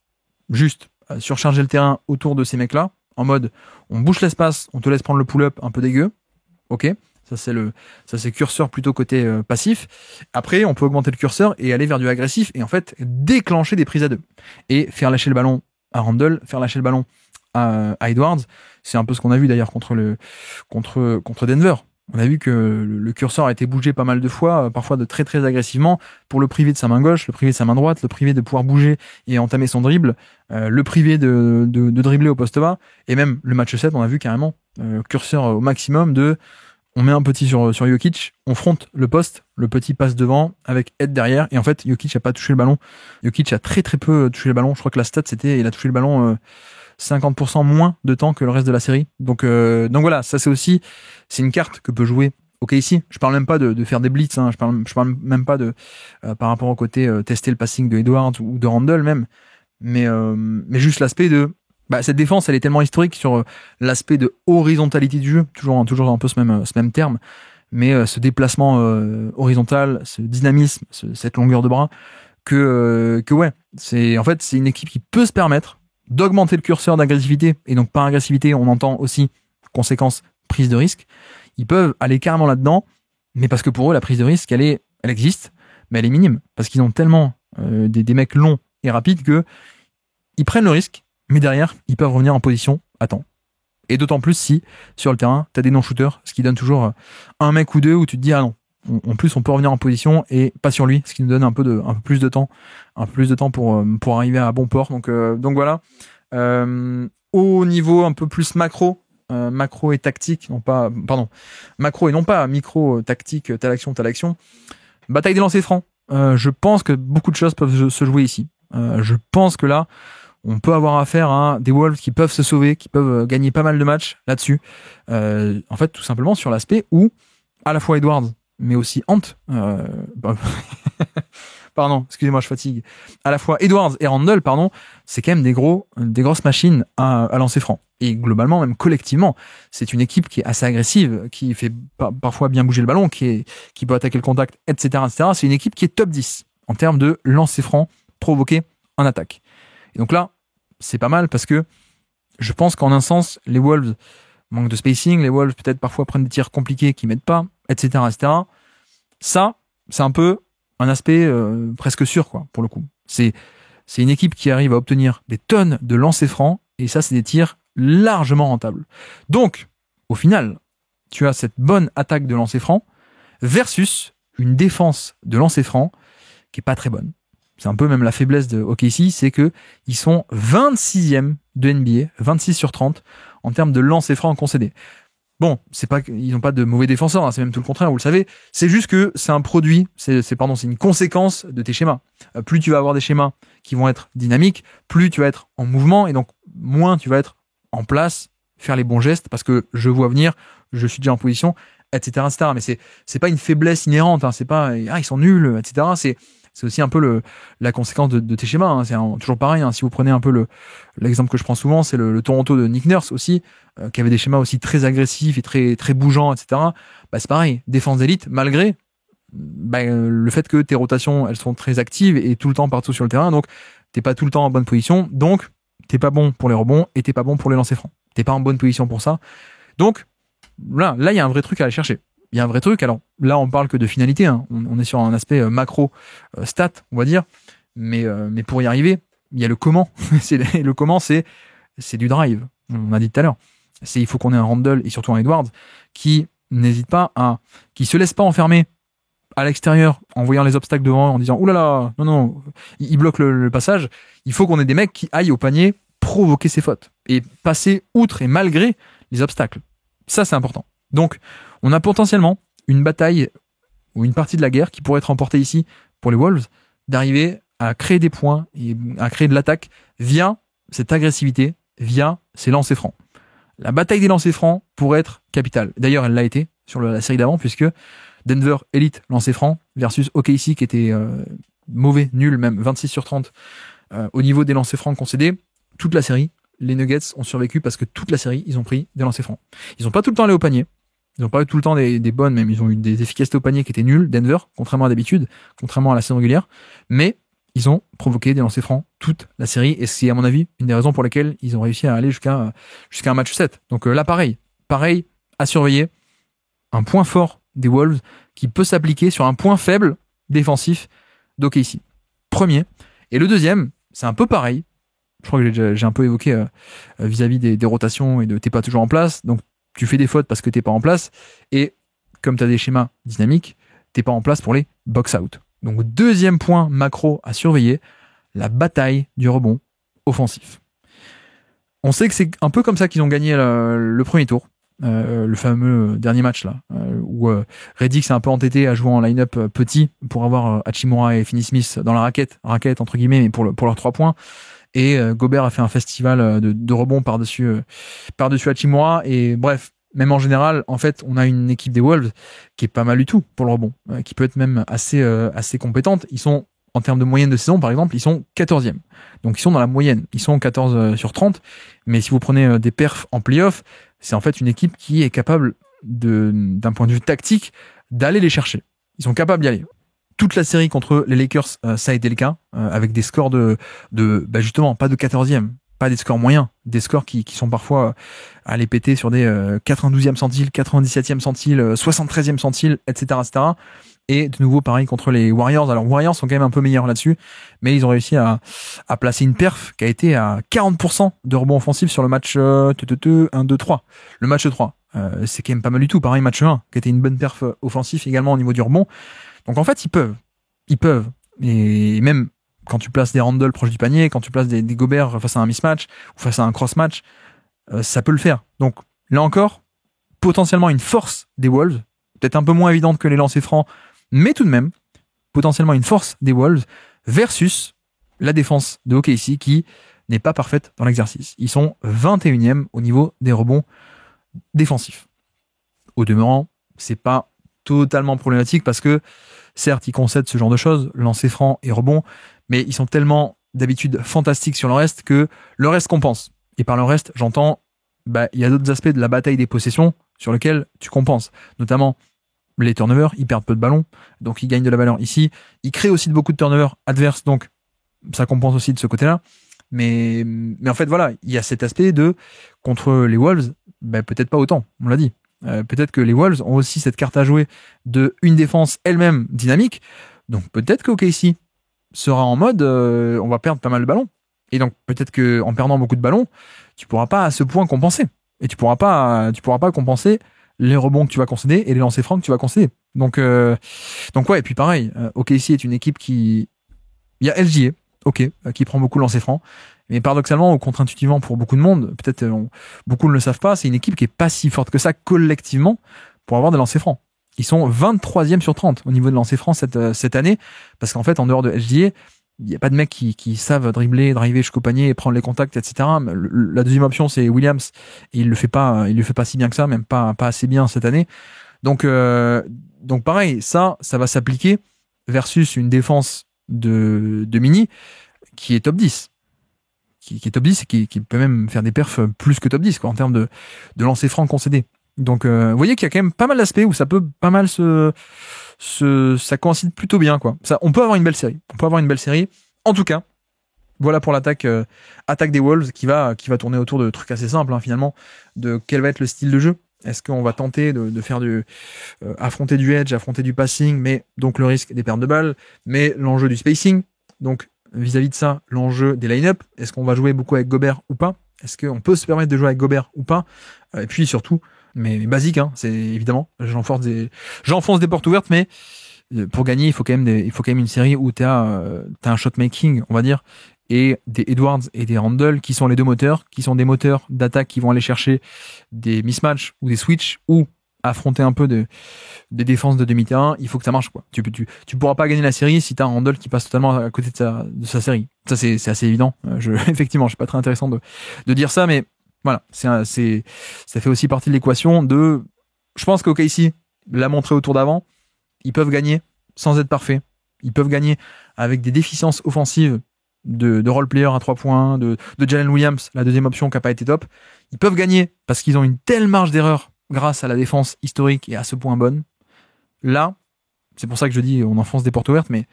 surcharger le terrain autour de ces mecs-là, en mode on bouche l'espace, on te laisse prendre le pull-up un peu dégueu, ok. Ça c'est curseur plutôt côté passif. Après, on peut augmenter le curseur et aller vers du agressif et en fait déclencher des prises à deux et faire lâcher le ballon à Randle, faire lâcher le ballon à Edwards. C'est un peu ce qu'on a vu d'ailleurs contre Denver. On a vu que le curseur a été bougé pas mal de fois, parfois de très très agressivement, pour le priver de sa main gauche, le priver de sa main droite, le priver de pouvoir bouger et entamer son dribble, le priver de dribbler au poste bas. Et même le match 7, on a vu carrément curseur au maximum on met un petit sur Jokic, on fronte le poste, le petit passe devant avec aide derrière, et en fait Jokic a pas touché le ballon. Jokic a très très peu touché le ballon. Je crois que la stat c'était il a touché le ballon 50% moins de temps que le reste de la série. Donc voilà, ça c'est une carte que peut jouer OKC. Je parle même pas de faire des blitz, hein. Je parle même pas de par rapport au côté tester le passing de Edwards ou de Randle même, mais juste l'aspect de cette défense, elle est tellement historique sur l'aspect de horizontalité du jeu, toujours un peu ce même terme, mais ce déplacement horizontal, ce dynamisme, cette longueur de bras, que ouais, c'est une équipe qui peut se permettre d'augmenter le curseur d'agressivité, et donc par agressivité, on entend aussi conséquence prise de risque. Ils peuvent aller carrément là-dedans, mais parce que pour eux, la prise de risque, elle existe, mais elle est minime, parce qu'ils ont tellement des mecs longs et rapides que ils prennent le risque. Mais derrière, ils peuvent revenir en position à temps. Et d'autant plus si, sur le terrain, t'as des non-shooters, ce qui donne toujours un mec ou deux où tu te dis, ah non, en plus on peut revenir en position et pas sur lui, ce qui nous donne un peu plus de temps pour arriver à bon port. Donc voilà. Au niveau un peu plus macro et tactique, macro et non pas micro, tactique, telle action. Bataille des lancers francs. Je pense que beaucoup de choses peuvent se jouer ici. Je pense que là, on peut avoir affaire à des Wolves qui peuvent se sauver, qui peuvent gagner pas mal de matchs là-dessus. En fait, tout simplement sur l'aspect où à la fois Edwards, mais aussi Ant, pardon, excusez-moi, je fatigue. À la fois Edwards et Randle, pardon, c'est quand même des grosses machines à lancer franc. Et globalement, même collectivement, c'est une équipe qui est assez agressive, qui fait parfois bien bouger le ballon, qui peut attaquer le contact, etc., etc. C'est une équipe qui est top 10 en termes de lancer franc provoqué en attaque. Et donc là, c'est pas mal parce que je pense qu'en un sens, les Wolves manquent de spacing, les Wolves peut-être parfois prennent des tirs compliqués qui mettent pas, etc., etc. Ça, c'est un peu un aspect presque sûr, quoi, pour le coup. C'est une équipe qui arrive à obtenir des tonnes de lancers francs, et ça, c'est des tirs largement rentables. Donc, au final, tu as cette bonne attaque de lancers francs versus une défense de lancers francs qui est pas très bonne. C'est un peu même la faiblesse de OKC, c'est que ils sont 26e de NBA, 26 sur 30, en termes de lancers francs concédés. Bon, ils n'ont pas de mauvais défenseurs, hein, c'est même tout le contraire, vous le savez. C'est juste que c'est un produit, c'est une conséquence de tes schémas. Plus tu vas avoir des schémas qui vont être dynamiques, plus tu vas être en mouvement, et donc moins tu vas être en place, faire les bons gestes, parce que je vois venir, je suis déjà en position, etc., etc. Mais c'est pas une faiblesse inhérente, hein, c'est pas ils sont nuls, etc. C'est aussi un peu la conséquence de tes schémas. Hein. C'est toujours pareil. Hein. Si vous prenez un peu l'exemple que je prends souvent, c'est le Toronto de Nick Nurse aussi, qui avait des schémas aussi très agressifs et très très bougeants, etc. Bah, c'est pareil. Défense d'élite, malgré le fait que tes rotations elles sont très actives et tout le temps partout sur le terrain, donc t'es pas tout le temps en bonne position, donc t'es pas bon pour les rebonds et t'es pas bon pour les lancers francs. T'es pas en bonne position pour ça. Donc là il y a un vrai truc à aller chercher. Il y a un vrai truc. Alors là, on parle que de finalité. Hein. On est sur un aspect macro stat, on va dire. Mais pour y arriver, il y a le comment. Le comment, c'est du drive. On a dit tout à l'heure. Il faut qu'on ait un Randle et surtout un Edwards qui qui se laisse pas enfermer à l'extérieur en voyant les obstacles devant, en disant oulala, non, il bloque le passage. Il faut qu'on ait des mecs qui aillent au panier provoquer ses fautes et passer outre et malgré les obstacles. Ça, c'est important. Donc, on a potentiellement une bataille ou une partie de la guerre qui pourrait être remportée ici pour les Wolves, d'arriver à créer des points et à créer de l'attaque via cette agressivité, via ces lancers francs. La bataille des lancers francs pourrait être capitale. D'ailleurs, elle l'a été sur la série d'avant, puisque Denver élite lancers francs versus OKC qui était mauvais, nul même, 26 sur 30 au niveau des lancers francs concédés. Toute la série, les Nuggets ont survécu parce que toute la série, ils ont pris des lancers francs. Ils n'ont pas tout le temps allé au panier. Ils n'ont pas eu tout le temps des bonnes, même ils ont eu des efficacités au panier qui étaient nulles, Denver, contrairement à d'habitude, contrairement à la saison régulière, mais ils ont provoqué des lancers francs toute la série, et c'est à mon avis une des raisons pour lesquelles ils ont réussi à aller jusqu'à un match 7. Donc là pareil à surveiller, un point fort des Wolves qui peut s'appliquer sur un point faible défensif d'OKC. Premier. Et le deuxième, c'est un peu pareil, je crois que j'ai un peu évoqué vis-à-vis des rotations et de t'es pas toujours en place, donc tu fais des fautes parce que t'es pas en place, et comme tu as des schémas dynamiques, t'es pas en place pour les box-out. Donc deuxième point macro à surveiller, la bataille du rebond offensif. On sait que c'est un peu comme ça qu'ils ont gagné le premier tour, le fameux dernier match là, où Redick s'est un peu entêté à jouer en line-up petit pour avoir Hachimura et Finney-Smith dans la raquette entre guillemets, mais pour leurs 3 points. Et Gobert a fait un festival de rebonds par-dessus Hachimura. Et bref, même en général, en fait, on a une équipe des Wolves qui est pas mal du tout pour le rebond, qui peut être même assez compétente. Ils sont, en termes de moyenne de saison, par exemple, ils sont 14e. Donc ils sont dans la moyenne. Ils sont 14 sur 30. Mais si vous prenez des perfs en play-off, c'est en fait une équipe qui est capable d'un point de vue tactique, d'aller les chercher. Ils sont capables d'y aller. Toute la série contre les Lakers, ça a été le cas, avec des scores justement, pas de 14e, pas des scores moyens, des scores qui sont parfois à les péter sur des 92e centiles, 97e centiles, 73e centiles, etc., etc. Et de nouveau, pareil contre les Warriors. Alors, Warriors sont quand même un peu meilleurs là-dessus, mais ils ont réussi à placer une perf qui a été à 40% de rebond offensif sur le match 1, 2, 3. Le match 3, c'est quand même pas mal du tout. Pareil, match 1, qui a été une bonne perf offensif également au niveau du rebond. Donc en fait, ils peuvent. Et même quand tu places des Randle proches du panier, quand tu places des Gobert face à un mismatch ou face à un cross-match, ça peut le faire. Donc là encore, potentiellement une force des Wolves, peut-être un peu moins évidente que les lancers francs, mais tout de même, potentiellement une force des Wolves versus la défense de OKC qui n'est pas parfaite dans l'exercice. Ils sont 21e au niveau des rebonds défensifs. Au demeurant, c'est pas totalement problématique parce que certes, ils concèdent ce genre de choses, lancer franc et rebond, mais ils sont tellement d'habitude fantastiques sur le reste que le reste compense. Et par le reste, j'entends, il y a d'autres aspects de la bataille des possessions sur lesquels tu compenses, notamment les turnovers, ils perdent peu de ballons, donc ils gagnent de la valeur ici. Ils créent aussi beaucoup de turnovers adverses, donc ça compense aussi de ce côté-là. Mais en fait, voilà, il y a cet aspect de, contre les Wolves, peut-être pas autant, on l'a dit. Peut-être que les Wolves ont aussi cette carte à jouer de une défense elle-même dynamique, donc peut-être que OKC sera en mode, on va perdre pas mal de ballons. Et donc peut-être que en perdant beaucoup de ballons, tu pourras pas à ce point compenser. Et tu pourras pas compenser les rebonds que tu vas concéder et les lancers francs que tu vas concéder. Donc ouais, et puis pareil, OKC est une équipe qui, il y a SGA, qui prend beaucoup de lancers francs, mais paradoxalement ou contre-intuitivement pour beaucoup de monde, peut-être beaucoup ne le savent pas, c'est une équipe qui est pas si forte que ça collectivement pour avoir des lancers francs. Ils sont 23e sur 30 au niveau de lancers francs cette année, parce qu'en fait en dehors de SGA, il n'y a pas de mecs qui savent dribbler, driver jusqu'au panier, prendre les contacts, etc. La deuxième option, c'est Williams. Et il le fait pas si bien que ça, même pas assez bien cette année. Donc pareil, ça va s'appliquer versus une défense de Mini qui est top 10. Qui est top 10 et qui peut même faire des perfs plus que top 10, quoi, en termes de lancers francs concédés. Donc, vous voyez qu'il y a quand même pas mal d'aspects où ça peut pas mal ça coïncide plutôt bien, quoi. Ça, on peut avoir une belle série. En tout cas, voilà pour l'attaque des Wolves qui va tourner autour de trucs assez simples, finalement, de quel va être le style de jeu. Est-ce qu'on va tenter de faire affronter du edge, affronter du passing, mais donc le risque des pertes de balles, mais l'enjeu du spacing. Donc, vis-à-vis de ça, l'enjeu des line-up. Est-ce qu'on va jouer beaucoup avec Gobert ou pas? Est-ce qu'on peut se permettre de jouer avec Gobert ou pas? Et puis surtout, mais basique, c'est évidemment, j'enfonce des portes ouvertes, mais pour gagner, il faut quand même une série où t'as un shot making, on va dire, et des Edwards et des Randle qui sont les deux moteurs, qui sont des moteurs d'attaque qui vont aller chercher des mismatchs ou des switches ou affronter un peu des défenses de demi-terrain. Il faut que ça marche, quoi. Tu pourras pas gagner la série si t'as un Randle qui passe totalement à côté de sa série. Ça, c'est assez évident. Effectivement, je suis pas très intéressant de dire ça, mais voilà, ça fait aussi partie de l'équation de, je pense qu'OKC l'a montré au tour d'avant, ils peuvent gagner sans être parfaits, ils peuvent gagner avec des déficiences offensives de role-player à 3 points, de Jalen Williams, la deuxième option qui n'a pas été top, ils peuvent gagner parce qu'ils ont une telle marge d'erreur grâce à la défense historique et à ce point bonne. Là, c'est pour ça que je dis on enfonce des portes ouvertes, mais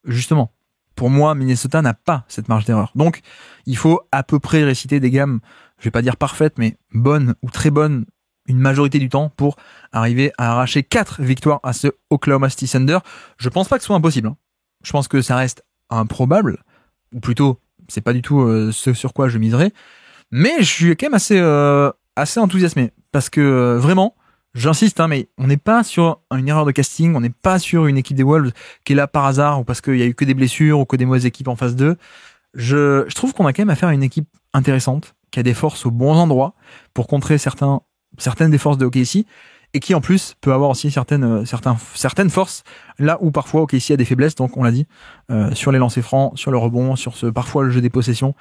justement, pour moi, Minnesota n'a pas cette marge d'erreur. Donc, il faut à peu près réciter des gammes, je vais pas dire parfaites, mais bonnes ou très bonnes, une majorité du temps pour arriver à arracher 4 victoires à ce Oklahoma City Thunder. Je pense pas que ce soit impossible. Je pense que ça reste improbable, ou plutôt, c'est pas du tout ce sur quoi je miserais, mais je suis quand même assez enthousiasmé, parce que vraiment, j'insiste, mais on n'est pas sur une erreur de casting, on n'est pas sur une équipe des Wolves qui est là par hasard, ou parce qu'il y a eu que des blessures, ou que des mauvaises équipes en phase 2. Je trouve qu'on a quand même affaire à une équipe intéressante, qui a des forces aux bons endroits, pour contrer certaines des forces de OKC, et qui en plus peut avoir aussi certaines forces, là où parfois OKC a des faiblesses, donc on l'a dit, sur les lancers francs, sur le rebond, sur parfois le jeu des possessions,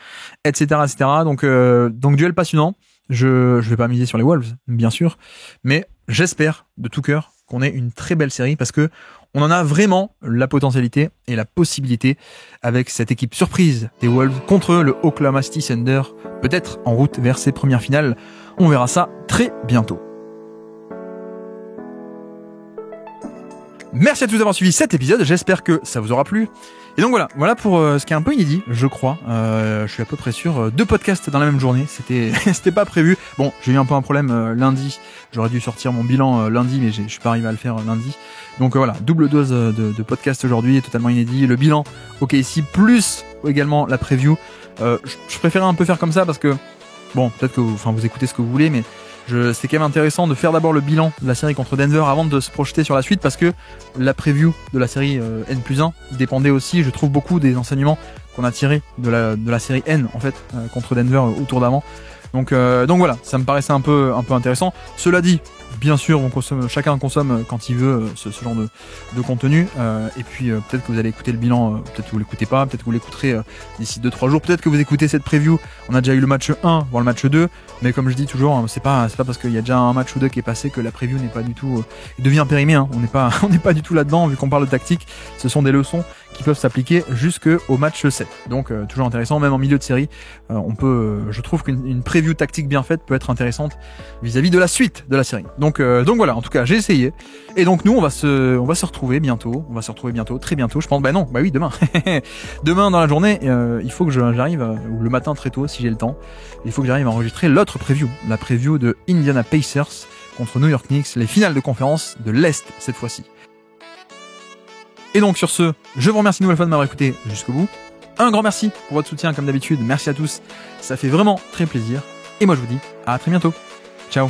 etc. Donc duel passionnant. Je vais pas miser sur les Wolves, bien sûr, mais j'espère de tout cœur qu'on ait une très belle série, parce que on en a vraiment la potentialité et la possibilité avec cette équipe surprise des Wolves contre le Oklahoma City Thunder, peut-être en route vers ses premières finales. On verra ça très bientôt. Merci à tous d'avoir suivi cet épisode, j'espère que ça vous aura plu. Et donc voilà pour ce qui est un peu inédit, je crois. Je suis à peu près sûr, 2 podcasts dans la même journée, c'était pas prévu. Bon, j'ai eu un peu un problème lundi, j'aurais dû sortir mon bilan lundi, mais je suis pas arrivé à le faire lundi. Donc voilà, double dose de podcast aujourd'hui, totalement inédit. Le bilan OKC plus également la preview. Je préférais un peu faire comme ça parce que, bon, peut-être que vous écoutez ce que vous voulez, mais c'est quand même intéressant de faire d'abord le bilan de la série contre Denver avant de se projeter sur la suite, parce que la preview de la série N+1 dépendait aussi, je trouve, beaucoup des enseignements qu'on a tirés de la série N, en fait, contre Denver au tour d'avant. Donc voilà, ça me paraissait un peu intéressant. Cela dit, bien sûr, chacun consomme quand il veut ce genre de contenu. Et puis peut-être que vous allez écouter le bilan, peut-être que vous l'écoutez pas, peut-être que vous l'écouterez d'ici 2-3 jours, peut-être que vous écoutez cette preview. On a déjà eu le match 1, voire le match 2, mais comme je dis toujours, c'est pas parce qu'il y a déjà un match ou deux qui est passé que la preview n'est pas du tout devient périmée. Hein. On n'est pas du tout là-dedans vu qu'on parle de tactique. Ce sont des leçons qui peuvent s'appliquer jusqu'au match 7. Donc toujours intéressant, même en milieu de série, je trouve qu'une preview tactique bien faite peut être intéressante vis-à-vis de la suite de la série. Donc voilà, en tout cas, j'ai essayé. Et donc nous, on va se retrouver bientôt. On va se retrouver bientôt, très bientôt. Je pense, oui, demain. Demain dans la journée, il faut que j'arrive, ou le matin très tôt, si j'ai le temps. Il faut que j'arrive à enregistrer l'autre preview, la preview de Indiana Pacers contre New York Knicks, les finales de conférence de l'Est cette fois-ci. Et donc sur ce, je vous remercie une nouvelle fois de m'avoir écouté jusqu'au bout. Un grand merci pour votre soutien comme d'habitude. Merci à tous, ça fait vraiment très plaisir. Et moi je vous dis à très bientôt. Ciao.